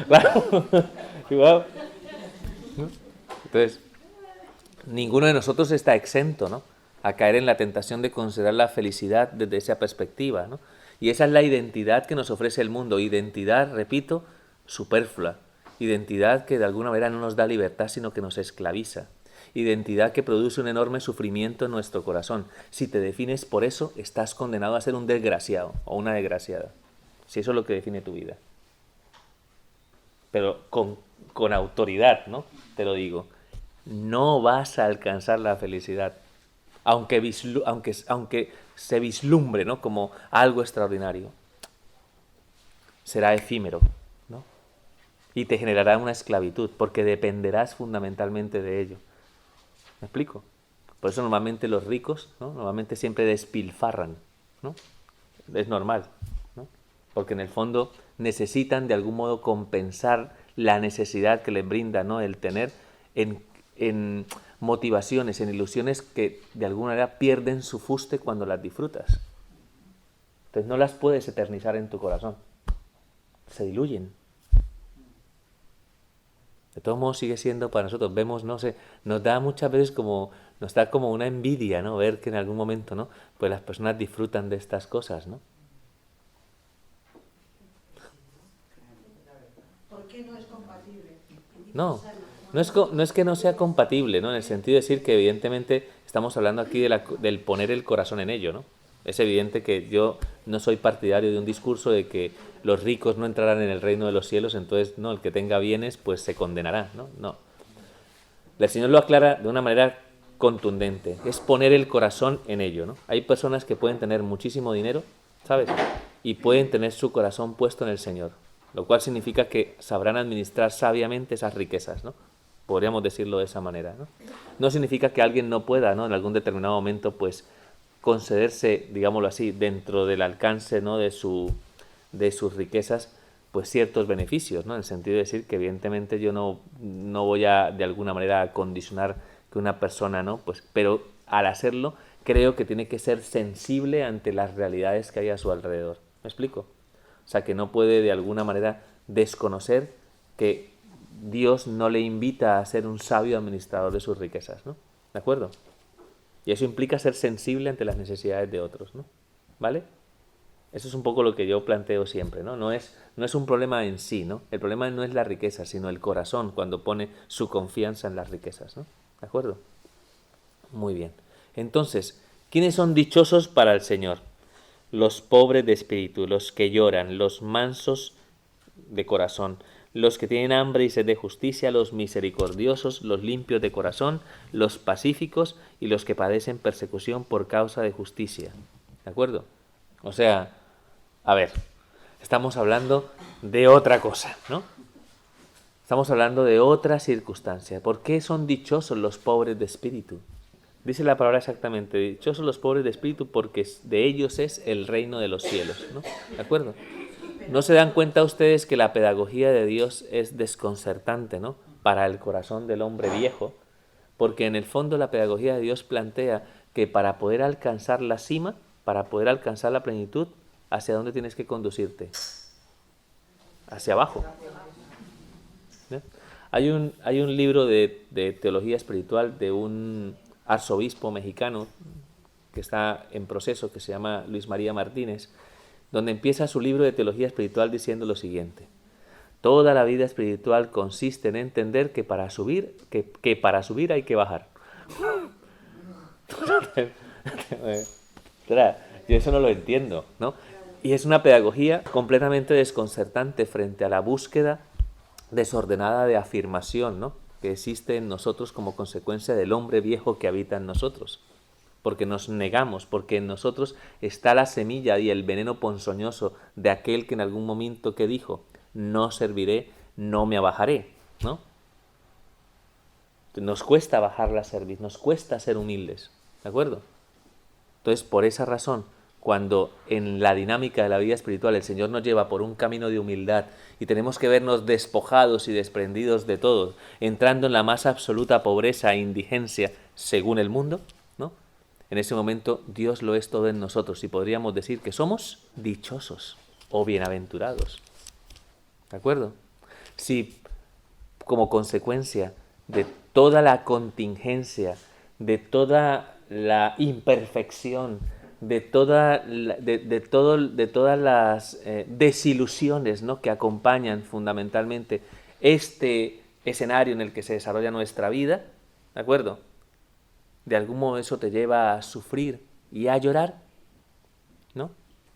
Claro. Entonces, ninguno de nosotros está exento, ¿no? A caer en la tentación de considerar la felicidad desde esa perspectiva, ¿no? Y esa es la identidad que nos ofrece el mundo, identidad, repito, superflua, identidad que de alguna manera no nos da libertad, sino que nos esclaviza, identidad que produce un enorme sufrimiento en nuestro corazón. Si te defines por eso, estás condenado a ser un desgraciado o una desgraciada, si eso es lo que define tu vida. Pero con autoridad, ¿no? Te lo digo, no vas a alcanzar la felicidad, aunque se vislumbre, ¿no? Como algo extraordinario. Será efímero, ¿no? Y te generará una esclavitud, porque dependerás fundamentalmente de ello. ¿Me explico? Por eso normalmente los ricos, ¿no? Normalmente siempre despilfarran, ¿no? Es normal, ¿no? Porque en el fondo necesitan de algún modo compensar la necesidad que les brinda, ¿no? El tener en motivaciones, en ilusiones que de alguna manera pierden su fuste cuando las disfrutas. Entonces no las puedes eternizar en tu corazón. Se diluyen. De todos modos sigue siendo para nosotros, vemos, no sé, nos da muchas veces como, nos da como una envidia, ¿no? Ver que en algún momento, ¿no? Pues las personas disfrutan de estas cosas, ¿no? ¿Por qué no es compatible? No, No es que no sea compatible, ¿no? En el sentido de decir que evidentemente estamos hablando aquí del poner el corazón en ello, ¿no? Es evidente que yo no soy partidario de un discurso de que los ricos no entrarán en el reino de los cielos, entonces, no, el que tenga bienes, pues se condenará, ¿no? No. El Señor lo aclara de una manera contundente, es poner el corazón en ello, ¿no? Hay personas que pueden tener muchísimo dinero, ¿sabes? Y pueden tener su corazón puesto en el Señor, lo cual significa que sabrán administrar sabiamente esas riquezas, ¿no? Podríamos decirlo de esa manera, ¿no? No significa que alguien no pueda, ¿no? En algún determinado momento, pues, concederse, digámoslo así, dentro del alcance, ¿no? de sus riquezas, pues ciertos beneficios, ¿no? En el sentido de decir que evidentemente yo no voy a, de alguna manera, a condicionar que una persona, ¿no? Pues, pero al hacerlo, creo que tiene que ser sensible ante las realidades que hay a su alrededor. ¿Me explico? O sea, que no puede de alguna manera desconocer que Dios no le invita a ser un sabio administrador de sus riquezas, ¿no? ¿De acuerdo? Y eso implica ser sensible ante las necesidades de otros, ¿no? ¿Vale? Eso es un poco lo que yo planteo siempre, ¿no? No es un problema en sí, ¿no? El problema no es la riqueza, sino el corazón cuando pone su confianza en las riquezas, ¿no? ¿De acuerdo? Muy bien. Entonces, ¿quiénes son dichosos para el Señor? Los pobres de espíritu, los que lloran, los mansos de corazón, los que tienen hambre y sed de justicia, los misericordiosos, los limpios de corazón, los pacíficos y los que padecen persecución por causa de justicia. ¿De acuerdo? O sea, a ver, estamos hablando de otra cosa, ¿no? Estamos hablando de otra circunstancia. ¿Por qué son dichosos los pobres de espíritu? Dice la palabra exactamente, dichosos los pobres de espíritu porque de ellos es el reino de los cielos, ¿no? ¿De acuerdo? ¿No se dan cuenta ustedes que la pedagogía de Dios es desconcertante, ¿no? Para el corazón del hombre viejo, porque en el fondo la pedagogía de Dios plantea que para poder alcanzar la cima, para poder alcanzar la plenitud, ¿hacia dónde tienes que conducirte? Hacia abajo. ¿Eh? Hay un libro de teología espiritual de un arzobispo mexicano que está en proceso, que se llama Luis María Martínez, donde empieza su libro de teología espiritual diciendo lo siguiente: toda la vida espiritual consiste en entender que para subir, que para subir hay que bajar. Yo eso no lo entiendo, ¿no? Y es una pedagogía completamente desconcertante frente a la búsqueda desordenada de afirmación, ¿no? Que existe en nosotros como consecuencia del hombre viejo que habita en nosotros. Porque nos negamos, porque en nosotros está la semilla y el veneno ponzoñoso de aquel que en algún momento que dijo: no serviré, no me abajaré, ¿no? Nos cuesta bajar la cerviz, nos cuesta ser humildes, ¿de acuerdo? Entonces, por esa razón, cuando en la dinámica de la vida espiritual el Señor nos lleva por un camino de humildad y tenemos que vernos despojados y desprendidos de todo, entrando en la más absoluta pobreza e indigencia según el mundo, ¿no? En ese momento Dios lo es todo en nosotros y podríamos decir que somos dichosos o bienaventurados. ¿De acuerdo? Si como consecuencia de toda la contingencia, de toda la imperfección, de todas las desilusiones, ¿no?, que acompañan fundamentalmente este escenario en el que se desarrolla nuestra vida, ¿de acuerdo? De algún modo eso te lleva a sufrir y a llorar, ¿no?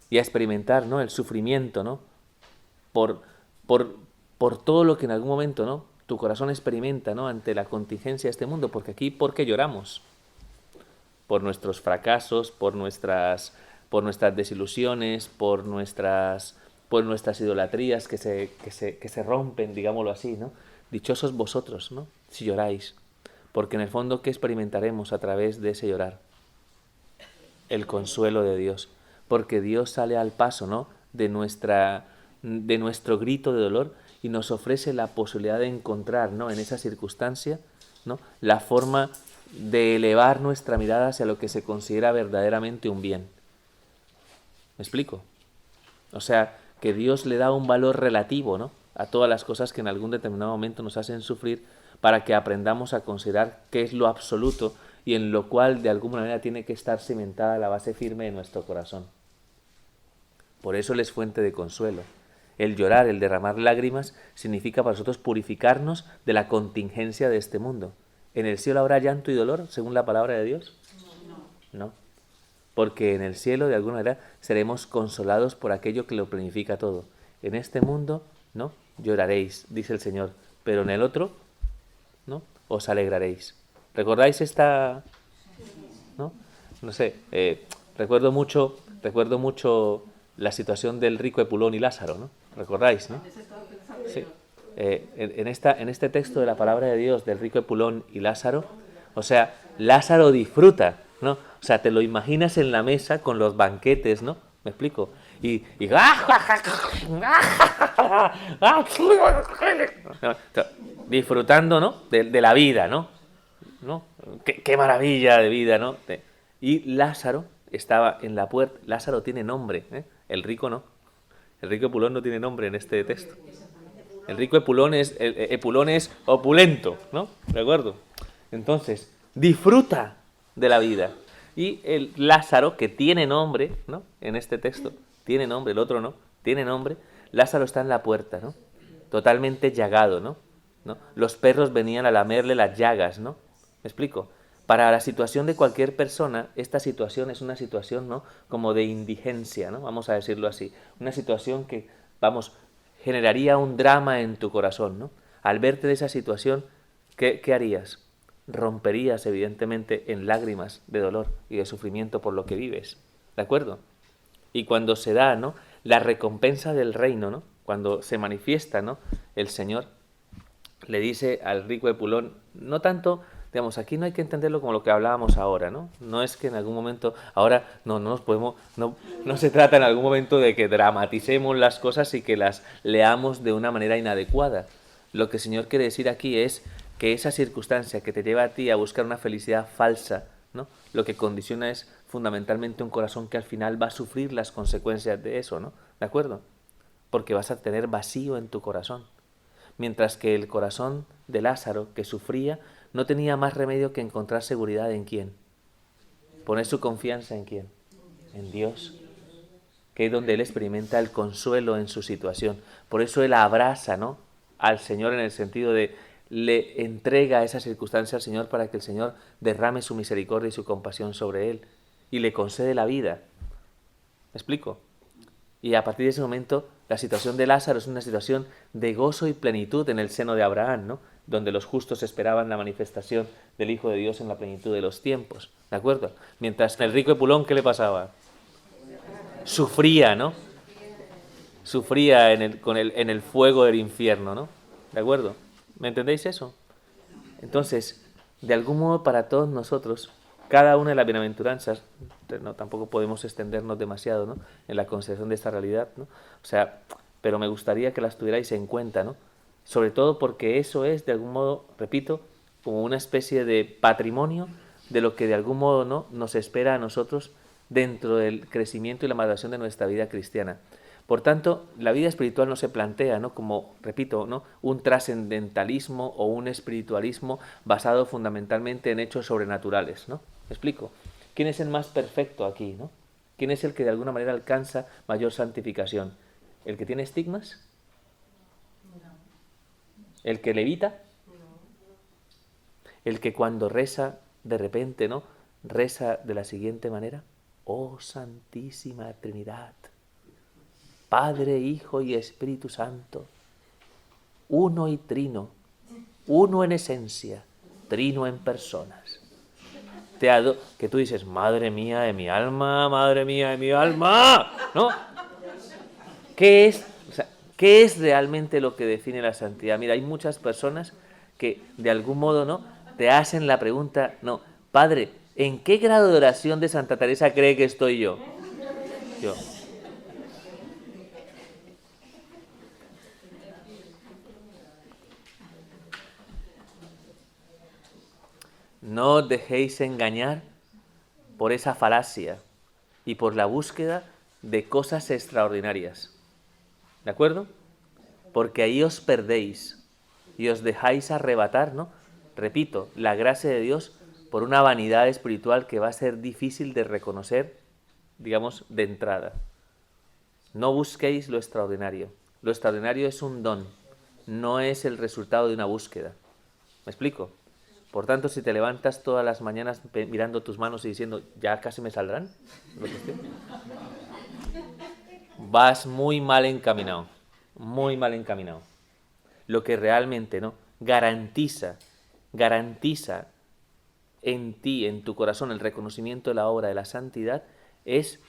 Y a experimentar, ¿no?, el sufrimiento, ¿no?, por todo lo que en algún momento, ¿no?, tu corazón experimenta, ¿no?, ante la contingencia de este mundo. Porque aquí, ¿por qué lloramos? Por nuestros fracasos, por nuestras desilusiones, por nuestras idolatrías que se rompen, digámoslo así, ¿no? Dichosos vosotros, ¿no?, si lloráis, porque en el fondo, ¿qué experimentaremos a través de ese llorar? El consuelo de Dios, porque Dios sale al paso, ¿no?, de nuestro grito de dolor y nos ofrece la posibilidad de encontrar, ¿no?, en esa circunstancia, ¿no?, la forma de elevar nuestra mirada hacia lo que se considera verdaderamente un bien. ¿Me explico? O sea, que Dios le da un valor relativo, ¿no?, a todas las cosas que en algún determinado momento nos hacen sufrir, para que aprendamos a considerar qué es lo absoluto y en lo cual de alguna manera tiene que estar cimentada la base firme de nuestro corazón. Por eso Él es fuente de consuelo. El llorar, el derramar lágrimas, significa para nosotros purificarnos de la contingencia de este mundo. ¿En el cielo habrá llanto y dolor, según la palabra de Dios? No. Porque en el cielo, de alguna manera, seremos consolados por aquello que lo planifica todo. En este mundo, ¿no?, lloraréis, dice el Señor, pero en el otro, ¿no?, os alegraréis. ¿Recordáis esta? ¿No? No sé, recuerdo mucho la situación del rico Epulón y Lázaro, ¿no? ¿Recordáis, no? Sí. En este texto de la palabra de Dios del rico Epulón y Lázaro, o sea, Lázaro disfruta, ¿no? O sea, te lo imaginas en la mesa con los banquetes, ¿no? ¿Me explico? Y disfrutando, ¿no?, de la vida, ¿no? Qué maravilla de vida, ¿no? Y Lázaro estaba en la puerta. Lázaro tiene nombre, ¿eh? El rico no. El rico Epulón no tiene nombre en este texto. El rico Epulón es opulento, ¿no? ¿De acuerdo? Entonces, disfruta de la vida. Y el Lázaro, que tiene nombre, ¿no?, en este texto, tiene nombre, el otro no, tiene nombre. Lázaro está en la puerta, ¿no? Totalmente llagado, ¿no? Los perros venían a lamerle las llagas, ¿no? ¿Me explico? Para la situación de cualquier persona, esta situación es una situación, ¿no?, como de indigencia, ¿no? Vamos a decirlo así. Una situación que, vamos, generaría un drama en tu corazón, ¿no? Al verte de esa situación, ¿qué harías? Romperías, evidentemente, en lágrimas de dolor y de sufrimiento por lo que vives. ¿De acuerdo? Y cuando se da, ¿no?, la recompensa del reino, ¿no?, cuando se manifiesta, ¿no?, el Señor le dice al rico Epulón, no tanto, digamos, aquí no hay que entenderlo como lo que hablábamos ahora, ¿no? No es que en algún momento, ahora no nos podemos, no se trata en algún momento de que dramaticemos las cosas y que las leamos de una manera inadecuada. Lo que el Señor quiere decir aquí es que esa circunstancia que te lleva a ti a buscar una felicidad falsa, ¿no?, lo que condiciona es fundamentalmente un corazón que al final va a sufrir las consecuencias de eso, ¿no? ¿De acuerdo? Porque vas a tener vacío en tu corazón. Mientras que el corazón de Lázaro, que sufría, no tenía más remedio que encontrar seguridad en quién. Poner su confianza en quién. En Dios. Que es donde él experimenta el consuelo en su situación. Por eso él abraza, ¿no?, al Señor, en el sentido de le entrega esa circunstancia al Señor para que el Señor derrame su misericordia y su compasión sobre él y le concede la vida. ¿Me explico? Y a partir de ese momento, la situación de Lázaro es una situación de gozo y plenitud en el seno de Abraham, ¿no?, donde los justos esperaban la manifestación del Hijo de Dios en la plenitud de los tiempos. ¿De acuerdo? Mientras el rico Epulón, ¿qué le pasaba? Sufría, ¿no? Sufría en el fuego del infierno, ¿no? ¿De acuerdo? ¿Me entendéis eso? Entonces, de algún modo para todos nosotros, cada una de las bienaventuranzas, no, tampoco podemos extendernos demasiado, ¿no?, en la consideración de esta realidad, ¿no? O sea, pero me gustaría que las tuvierais en cuenta, ¿no? Sobre todo porque eso es, de algún modo, repito, como una especie de patrimonio de lo que de algún modo, ¿no?, nos espera a nosotros dentro del crecimiento y la maduración de nuestra vida cristiana. Por tanto, la vida espiritual no se plantea, ¿no?, como, repito, ¿no?, un trascendentalismo o un espiritualismo basado fundamentalmente en hechos sobrenaturales, ¿no? ¿Me explico? ¿Quién es el más perfecto aquí, no? ¿Quién es el que de alguna manera alcanza mayor santificación? ¿El que tiene estigmas? ¿El que levita? ¿El que cuando reza, de repente, ¿no?, reza de la siguiente manera? Oh Santísima Trinidad, Padre, Hijo y Espíritu Santo, uno y trino, uno en esencia, trino en personas. Que tú dices, madre mía de mi alma, ¿no? ¿Qué es realmente lo que define la santidad? Mira, hay muchas personas que de algún modo, ¿no?, te hacen la pregunta, no, Padre, ¿en qué grado de oración de Santa Teresa cree que estoy yo? Yo. No os dejéis engañar por esa falacia y por la búsqueda de cosas extraordinarias. ¿De acuerdo? Porque ahí os perdéis y os dejáis arrebatar, ¿no? Repito, la gracia de Dios por una vanidad espiritual que va a ser difícil de reconocer, digamos, de entrada. No busquéis lo extraordinario, Lo extraordinario es un don, no es el resultado de una búsqueda. ¿Me explico? Por tanto, si te levantas todas las mañanas mirando tus manos y diciendo, ya casi me saldrán, vas muy mal encaminado, muy mal encaminado. Lo que realmente no garantiza en ti, en tu corazón, el reconocimiento de la obra de la santidad es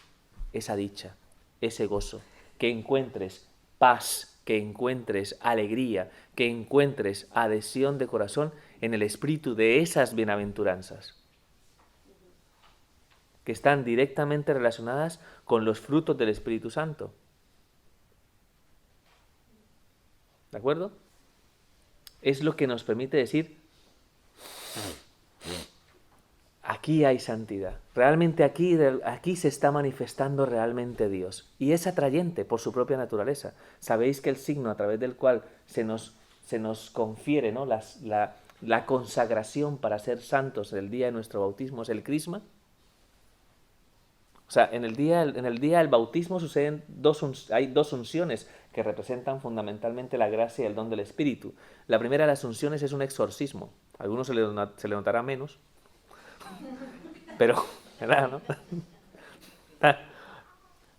esa dicha, ese gozo, que encuentres paz, que encuentres alegría, que encuentres adhesión de corazón en el espíritu de esas bienaventuranzas, que están directamente relacionadas con los frutos del Espíritu Santo. ¿De acuerdo? Es lo que nos permite decir, aquí hay santidad. Realmente aquí se está manifestando realmente Dios. Y es atrayente por su propia naturaleza. Sabéis que el signo a través del cual se nos confiere, ¿no?, la consagración para ser santos el día de nuestro bautismo es el crisma. O sea, en el día del bautismo hay dos unciones que representan fundamentalmente la gracia y el don del Espíritu. La primera de las unciones es un exorcismo. A algunos se le notará menos, pero, ¿verdad, no?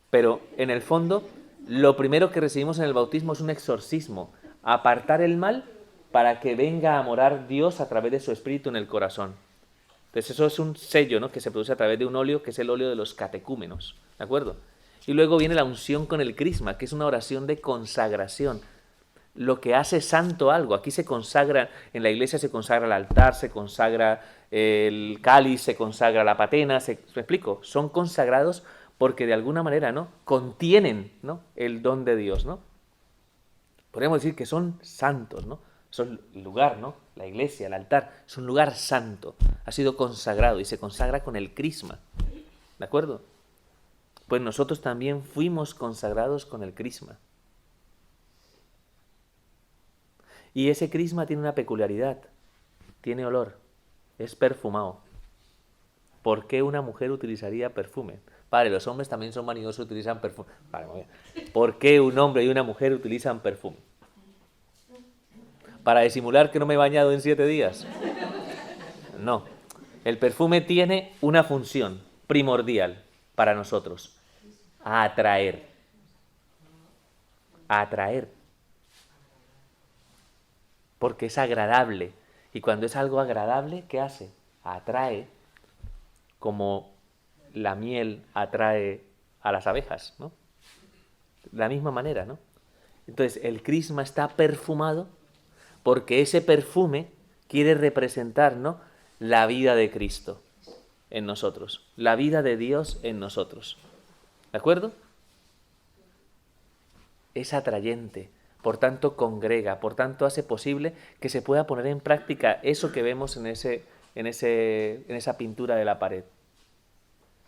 Pero en el fondo, lo primero que recibimos en el bautismo es un exorcismo, apartar el mal para que venga a morar Dios a través de su Espíritu en el corazón. Entonces eso es un sello, ¿no?, que se produce a través de un óleo, que es el óleo de los catecúmenos, ¿de acuerdo? Y luego viene la unción con el crisma, que es una oración de consagración, lo que hace santo algo. Aquí se consagra, en la iglesia se consagra el altar, se consagra el cáliz, se consagra la patena, ¿me explico? Son consagrados porque de alguna manera, ¿no?, contienen, ¿no?, el don de Dios, ¿no? Podríamos decir que son santos, ¿no? Son el lugar, ¿no?, la iglesia, el altar, es un lugar santo, ha sido consagrado y se consagra con el crisma, ¿de acuerdo? Pues nosotros también fuimos consagrados con el crisma. Y ese crisma tiene una peculiaridad, tiene olor, es perfumado. ¿Por qué una mujer utilizaría perfume? Padre, los hombres también son vanidosos y utilizan perfume. Vale, muy bien. ¿Por qué un hombre y una mujer utilizan perfume? ¿Para disimular que no me he bañado en 7 días? No. El perfume tiene una función primordial para nosotros: atraer. Atraer. Porque es agradable. Y cuando es algo agradable, ¿qué hace? Atrae, como la miel atrae a las abejas, ¿no? De la misma manera, ¿no? Entonces, el crisma está perfumado porque ese perfume quiere representar, ¿no?, la vida de Cristo en nosotros, la vida de Dios en nosotros. ¿De acuerdo? Es atrayente, por tanto congrega, por tanto hace posible que se pueda poner en práctica eso que vemos en esa pintura de la pared.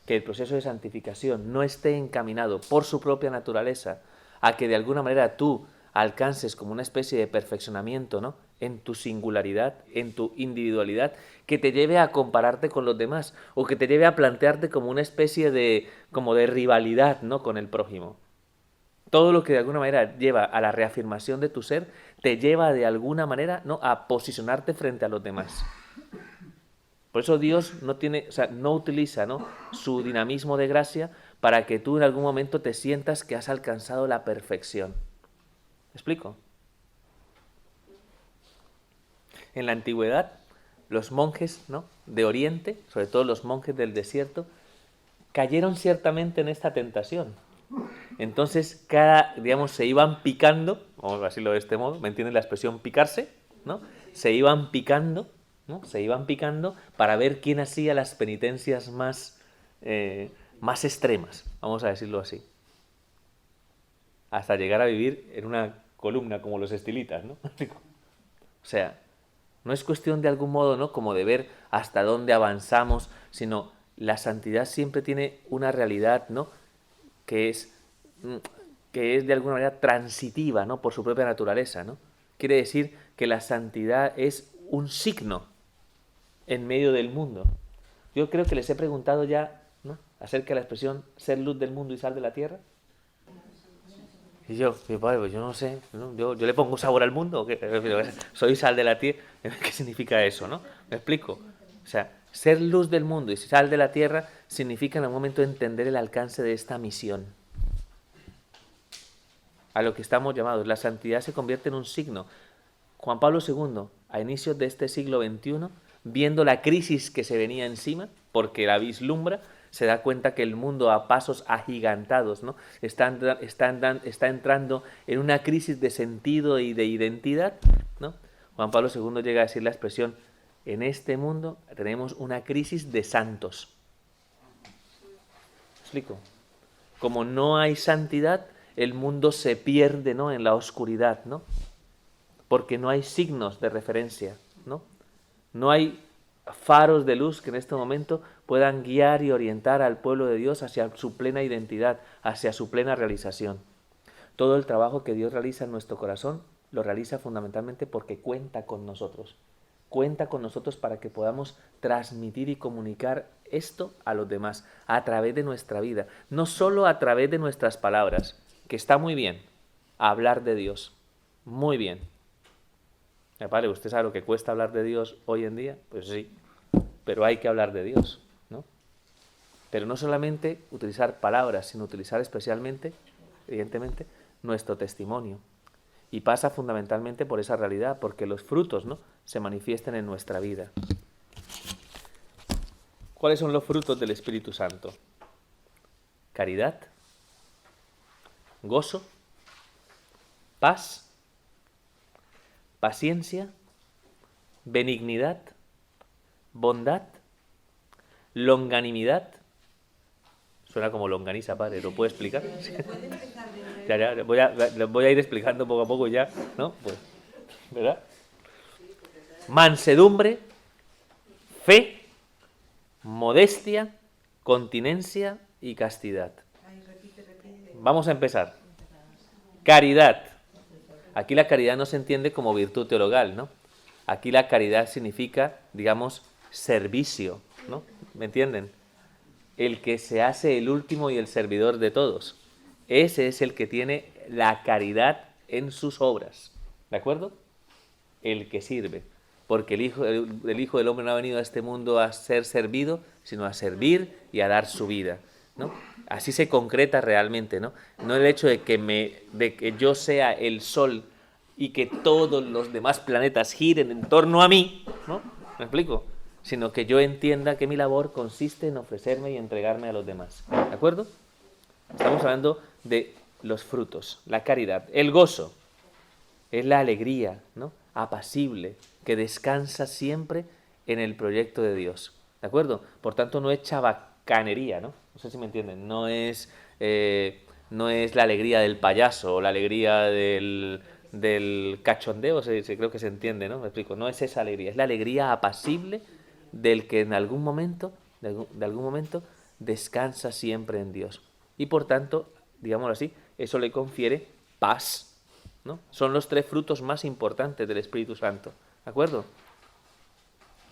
Que el proceso de santificación no esté encaminado por su propia naturaleza a que de alguna manera tú alcances como una especie de perfeccionamiento, ¿no?, en tu singularidad, en tu individualidad, que te lleve a compararte con los demás o que te lleve a plantearte como una especie de rivalidad, ¿no?, con el prójimo. Todo lo que de alguna manera lleva a la reafirmación de tu ser te lleva de alguna manera, ¿no?, a posicionarte frente a los demás. Por eso Dios no utiliza, ¿no?, su dinamismo de gracia para que tú en algún momento te sientas que has alcanzado la perfección. ¿Me explico? En la antigüedad, los monjes, ¿no?, de Oriente, sobre todo los monjes del desierto, cayeron ciertamente en esta tentación. Entonces, se iban picando, vamos a decirlo de este modo, ¿me entiendes la expresión picarse?, ¿no? Se iban picando, ¿no? Se iban picando para ver quién hacía las penitencias más extremas, vamos a decirlo así. Hasta llegar a vivir en una columna como los estilitas, ¿no? O sea, no es cuestión de algún modo, ¿no?, como de ver hasta dónde avanzamos, sino la santidad siempre tiene una realidad, ¿no?, que es de alguna manera transitiva, ¿no?, por su propia naturaleza, ¿no? Quiere decir que la santidad es un signo en medio del mundo. Yo creo que les he preguntado ya, ¿no?, acerca de la expresión ser luz del mundo y sal de la tierra. Y yo, mi padre, pues yo no sé, ¿no? Yo le pongo sabor al mundo, ¿o qué? Soy sal de la tierra, ¿qué significa eso, no? ¿Me explico? O sea, ser luz del mundo y sal de la tierra significa en algún momento entender el alcance de esta misión. A lo que estamos llamados. La santidad se convierte en un signo. Juan Pablo II, a inicios de este siglo XXI, viendo la crisis que se venía encima, porque la vislumbra, se da cuenta que el mundo a pasos agigantados, ¿no? está entrando en una crisis de sentido y de identidad, ¿no? Juan Pablo II llega a decir la expresión: en este mundo tenemos una crisis de santos. ¿Me explico? Como no hay santidad, el mundo se pierde, ¿no?, en la oscuridad, ¿no? Porque no hay signos de referencia, ¿no? No hay faros de luz que en este momento puedan guiar y orientar al pueblo de Dios hacia su plena identidad, hacia su plena realización. Todo el trabajo que Dios realiza en nuestro corazón lo realiza fundamentalmente porque cuenta con nosotros. Cuenta con nosotros para que podamos transmitir y comunicar esto a los demás a través de nuestra vida, no solo a través de nuestras palabras, que está muy bien hablar de Dios, muy bien. Vale, ¿usted sabe lo que cuesta hablar de Dios hoy en día? Pues sí, pero hay que hablar de Dios, ¿no? Pero no solamente utilizar palabras, sino utilizar especialmente, evidentemente, nuestro testimonio. Y pasa fundamentalmente por esa realidad, porque los frutos, ¿no?, se manifiestan en nuestra vida. ¿Cuáles son los frutos del Espíritu Santo? Caridad, gozo, paz, paciencia, benignidad, bondad, longanimidad. Suena como longaniza, padre, ¿lo puede explicar? Ya, voy a ir explicando poco a poco ya, ¿no? Pues, ¿verdad? Mansedumbre, fe, modestia, continencia y castidad. Vamos a empezar. Caridad. Aquí la caridad no se entiende como virtud teologal, ¿no? Aquí la caridad significa, digamos, servicio, ¿no? ¿Me entienden? El que se hace el último y el servidor de todos. Ese es el que tiene la caridad en sus obras, ¿de acuerdo? El que sirve, porque el Hijo del Hombre no ha venido a este mundo a ser servido, sino a servir y a dar su vida, ¿no? Así se concreta realmente, ¿no? No el hecho de que yo sea el sol y que todos los demás planetas giren en torno a mí, ¿no? ¿Me explico? Sino que yo entienda que mi labor consiste en ofrecerme y entregarme a los demás, ¿de acuerdo? Estamos hablando de los frutos, la caridad. El gozo es la alegría, ¿no?, apacible, que descansa siempre en el proyecto de Dios, ¿de acuerdo? Por tanto, no es chabacanería, ¿no? No sé si me entienden. No es la alegría del payaso o la alegría del cachondeo, creo que se entiende, ¿no? Me explico. No es esa alegría, es la alegría apacible del que en algún momento, de algún momento, descansa siempre en Dios. Y por tanto, digámoslo así, eso le confiere paz, ¿no? Son los tres frutos más importantes del Espíritu Santo, ¿de acuerdo?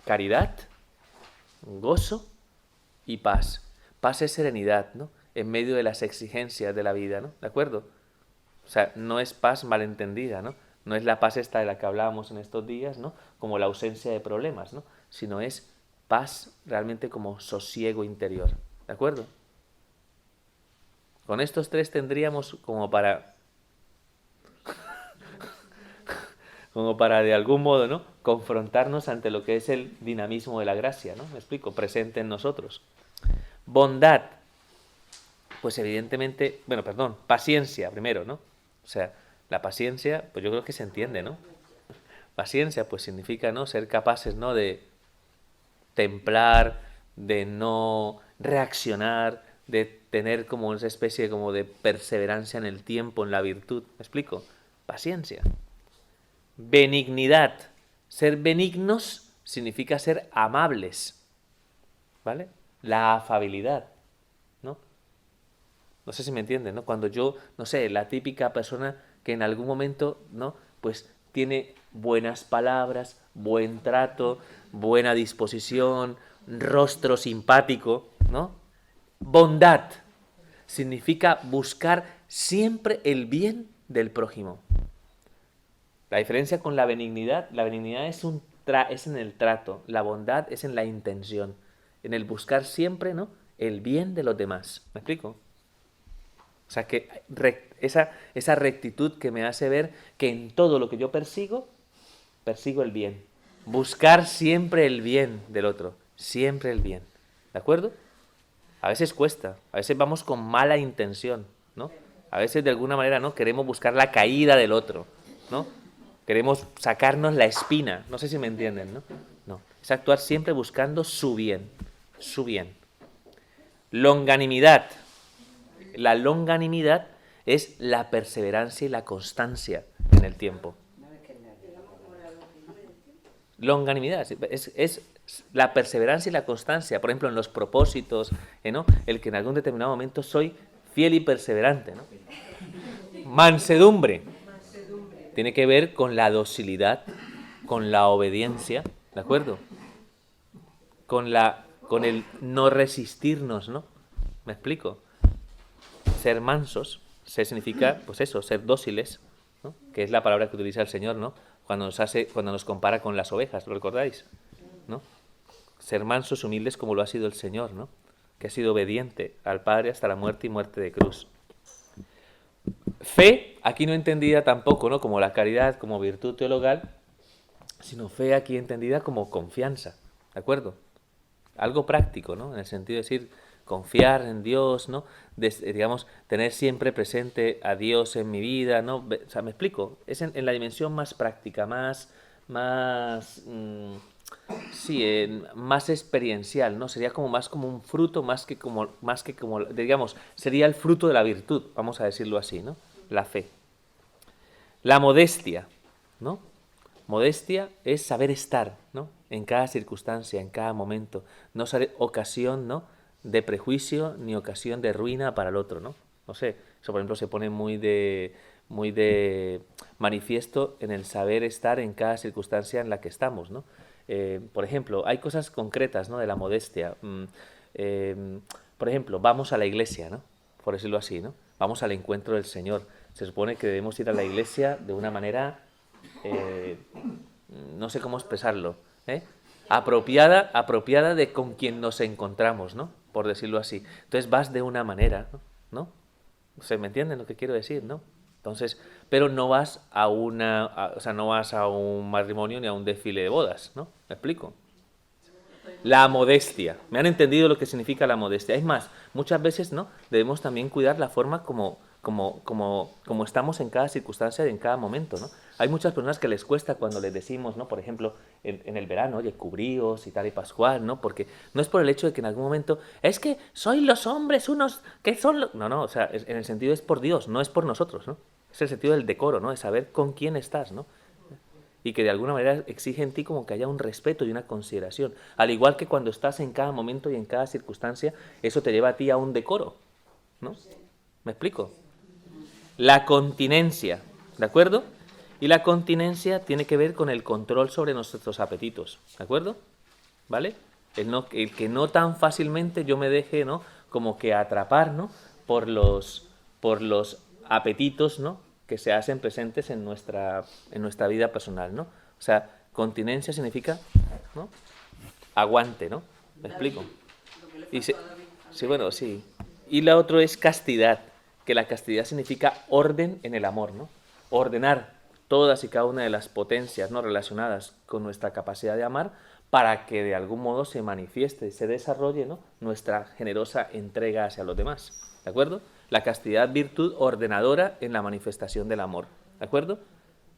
Caridad, gozo y paz. Paz es serenidad, ¿no?, en medio de las exigencias de la vida, ¿no? ¿De acuerdo? O sea, no es paz malentendida, ¿no? No es la paz esta de la que hablábamos en estos días, ¿no?, como la ausencia de problemas, ¿no? Sino es paz realmente como sosiego interior, ¿de acuerdo? Con estos tres tendríamos como para de algún modo, ¿no?, confrontarnos ante lo que es el dinamismo de la gracia, ¿no? Me explico, presente en nosotros. Bondad, pues evidentemente, paciencia primero, ¿no? O sea, la paciencia, pues yo creo que se entiende, ¿no? Paciencia, pues significa, ¿no?, ser capaces, ¿no?, de templar, de no reaccionar, de tener como esa especie como de perseverancia en el tiempo, en la virtud. ¿Me explico? Paciencia. Benignidad. Ser benignos significa ser amables, ¿vale? La afabilidad, ¿no? No sé si me entienden, ¿no? Cuando yo, no sé, la típica persona que en algún momento, ¿no?, pues tiene buenas palabras, buen trato, buena disposición, rostro simpático, ¿no? Bondad significa buscar siempre el bien del prójimo. La diferencia con la benignidad es es en el trato, la bondad es en la intención, en el buscar siempre, ¿no?, el bien de los demás. ¿Me explico? O sea, que esa rectitud que me hace ver que en todo lo que yo persigo el bien. Buscar siempre el bien del otro, siempre el bien. ¿De acuerdo? A veces cuesta, a veces vamos con mala intención, ¿no? A veces de alguna manera, ¿no?, queremos buscar la caída del otro, ¿no? Queremos sacarnos la espina, no sé si me entienden, ¿no? No, es actuar siempre buscando su bien, su bien. Longanimidad. La longanimidad es la perseverancia y la constancia en el tiempo. Longanimidad es la perseverancia y la constancia, por ejemplo, en los propósitos, ¿no?, el que en algún determinado momento soy fiel y perseverante, ¿no? Mansedumbre tiene que ver con la docilidad, con la obediencia, ¿de acuerdo? Con el no resistirnos, ¿no? ¿Me explico? Ser mansos significa, pues eso, ser dóciles, ¿no?, que es la palabra que utiliza el Señor, ¿no?, cuando nos compara con las ovejas, ¿lo recordáis?, ¿no? Ser mansos, humildes como lo ha sido el Señor, ¿no?, que ha sido obediente al Padre hasta la muerte y muerte de cruz. Fe, aquí no entendida tampoco, ¿no?, como la caridad, como virtud teologal, sino fe aquí entendida como confianza, ¿de acuerdo? Algo práctico, ¿no?, en el sentido de decir, confiar en Dios, ¿no?, digamos, tener siempre presente a Dios en mi vida, ¿no? O sea, ¿me explico? Es en la dimensión más práctica, más experiencial, ¿no? Sería como más como un fruto, más que como, digamos, sería el fruto de la virtud, vamos a decirlo así, ¿no? La fe. La modestia, ¿no? Modestia es saber estar, ¿no?, en cada circunstancia, en cada momento, no ser ocasión, ¿no?, de prejuicio ni ocasión de ruina para el otro, ¿no? No sé, eso por ejemplo se pone muy de manifiesto en el saber estar en cada circunstancia en la que estamos, ¿no? Por ejemplo, hay cosas concretas, ¿no?, de la modestia. Por ejemplo, vamos a la iglesia, ¿no?, por decirlo así, ¿no? Vamos al encuentro del Señor. Se supone que debemos ir a la iglesia de una manera, no sé cómo expresarlo, apropiada de con quien nos encontramos, ¿no?, por decirlo así. Entonces vas de una manera, ¿no? ¿Se me entienden lo que quiero decir, no? Entonces, pero no vas no vas a un matrimonio ni a un desfile de bodas, ¿no? ¿Me explico? La modestia. ¿Me han entendido lo que significa la modestia? Es más, muchas veces, ¿no?, debemos también cuidar la forma como estamos en cada circunstancia y en cada momento, ¿no? Hay muchas personas que les cuesta cuando les decimos, ¿no?, por ejemplo, en el verano, oye, cubríos y tal y pascual, ¿no? Porque no es por el hecho de que en algún momento, es que sois los hombres unos que son los... No, o sea, en el sentido es por Dios, no es por nosotros, ¿no? Es el sentido del decoro, ¿no?, de saber con quién estás, ¿no? Y que de alguna manera exige en ti como que haya un respeto y una consideración. Al igual que cuando estás en cada momento y en cada circunstancia, eso te lleva a ti a un decoro, ¿no? ¿Me explico? La continencia, ¿de acuerdo? Y la continencia tiene que ver con el control sobre nuestros apetitos, ¿de acuerdo? ¿Vale? El que no tan fácilmente yo me deje, ¿no?, como que atrapar, ¿no?, por los apetitos, ¿no?, que se hacen presentes en nuestra vida personal, ¿no? O sea, continencia significa, ¿no?, aguante, ¿no? ¿Me explico? Sí, bueno, sí. Y la otra es castidad, que la castidad significa orden en el amor, ¿no? Ordenar todas y cada una de las potencias, ¿no?, relacionadas con nuestra capacidad de amar, para que de algún modo se manifieste, se desarrolle, ¿no?, nuestra generosa entrega hacia los demás, ¿de acuerdo? La castidad, virtud ordenadora en la manifestación del amor, ¿de acuerdo?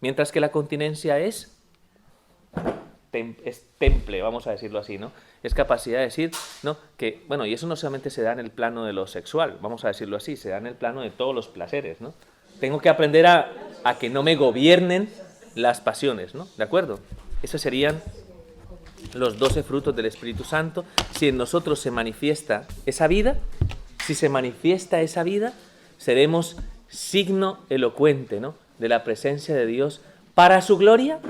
Mientras que la continencia es temple, vamos a decirlo así, ¿no? Es capacidad de decir, ¿no?, que, bueno, y eso no solamente se da en el plano de lo sexual, vamos a decirlo así, se da en el plano de todos los placeres, ¿no? Tengo que aprender a que no me gobiernen las pasiones, ¿no? ¿De acuerdo? Esos serían los 12 frutos del Espíritu Santo. Si en nosotros se manifiesta esa vida, seremos signo elocuente, ¿no?, de la presencia de Dios para su gloria,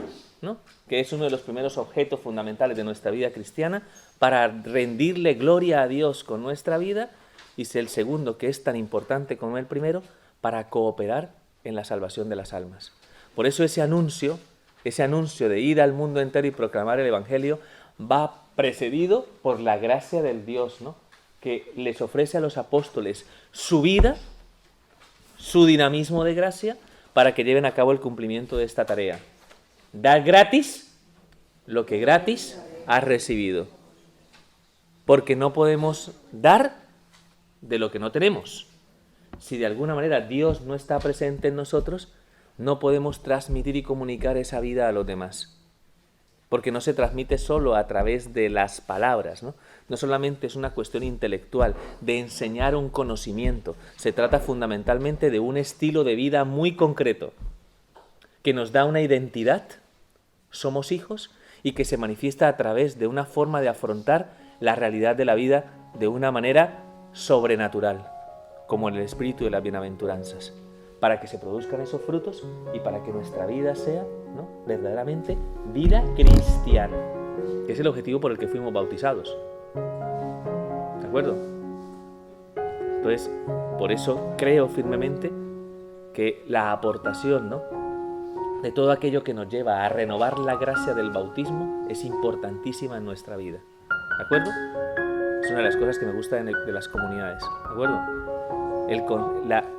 ¿no?, que es uno de los primeros objetos fundamentales de nuestra vida cristiana, para rendirle gloria a Dios con nuestra vida, y el segundo, que es tan importante como el primero, para cooperar en la salvación de las almas. Por eso ese anuncio de ir al mundo entero y proclamar el Evangelio va precedido por la gracia del Dios, ¿no?, que les ofrece a los apóstoles su vida, su dinamismo de gracia, para que lleven a cabo el cumplimiento de esta tarea. Da gratis lo que gratis has recibido. Porque no podemos dar de lo que no tenemos. Si de alguna manera Dios no está presente en nosotros, no podemos transmitir y comunicar esa vida a los demás. Porque no se transmite solo a través de las palabras, ¿no? No solamente es una cuestión intelectual, de enseñar un conocimiento. Se trata fundamentalmente de un estilo de vida muy concreto, que nos da una identidad, somos hijos, y que se manifiesta a través de una forma de afrontar la realidad de la vida de una manera sobrenatural, como en el espíritu de las bienaventuranzas, para que se produzcan esos frutos y para que nuestra vida sea, ¿no?, verdaderamente vida cristiana, que es el objetivo por el que fuimos bautizados. ¿De acuerdo? Entonces, por eso creo firmemente que la aportación, ¿no?, de todo aquello que nos lleva a renovar la gracia del bautismo es importantísima en nuestra vida. ¿De acuerdo? Es una de las cosas que me gusta de las comunidades. ¿De acuerdo?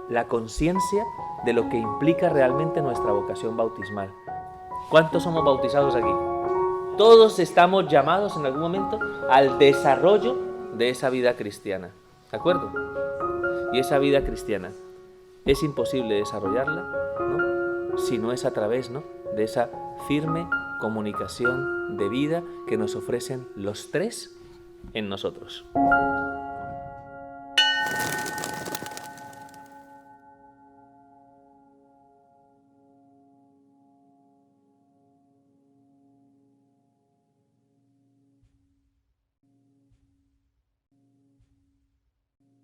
La conciencia de lo que implica realmente nuestra vocación bautismal. ¿Cuántos somos bautizados aquí? Todos estamos llamados en algún momento al desarrollo de esa vida cristiana. ¿De acuerdo? Y esa vida cristiana es imposible desarrollarla, ¿no?, si no es a través, ¿no?, de esa firme comunicación de vida que nos ofrecen los tres en nosotros.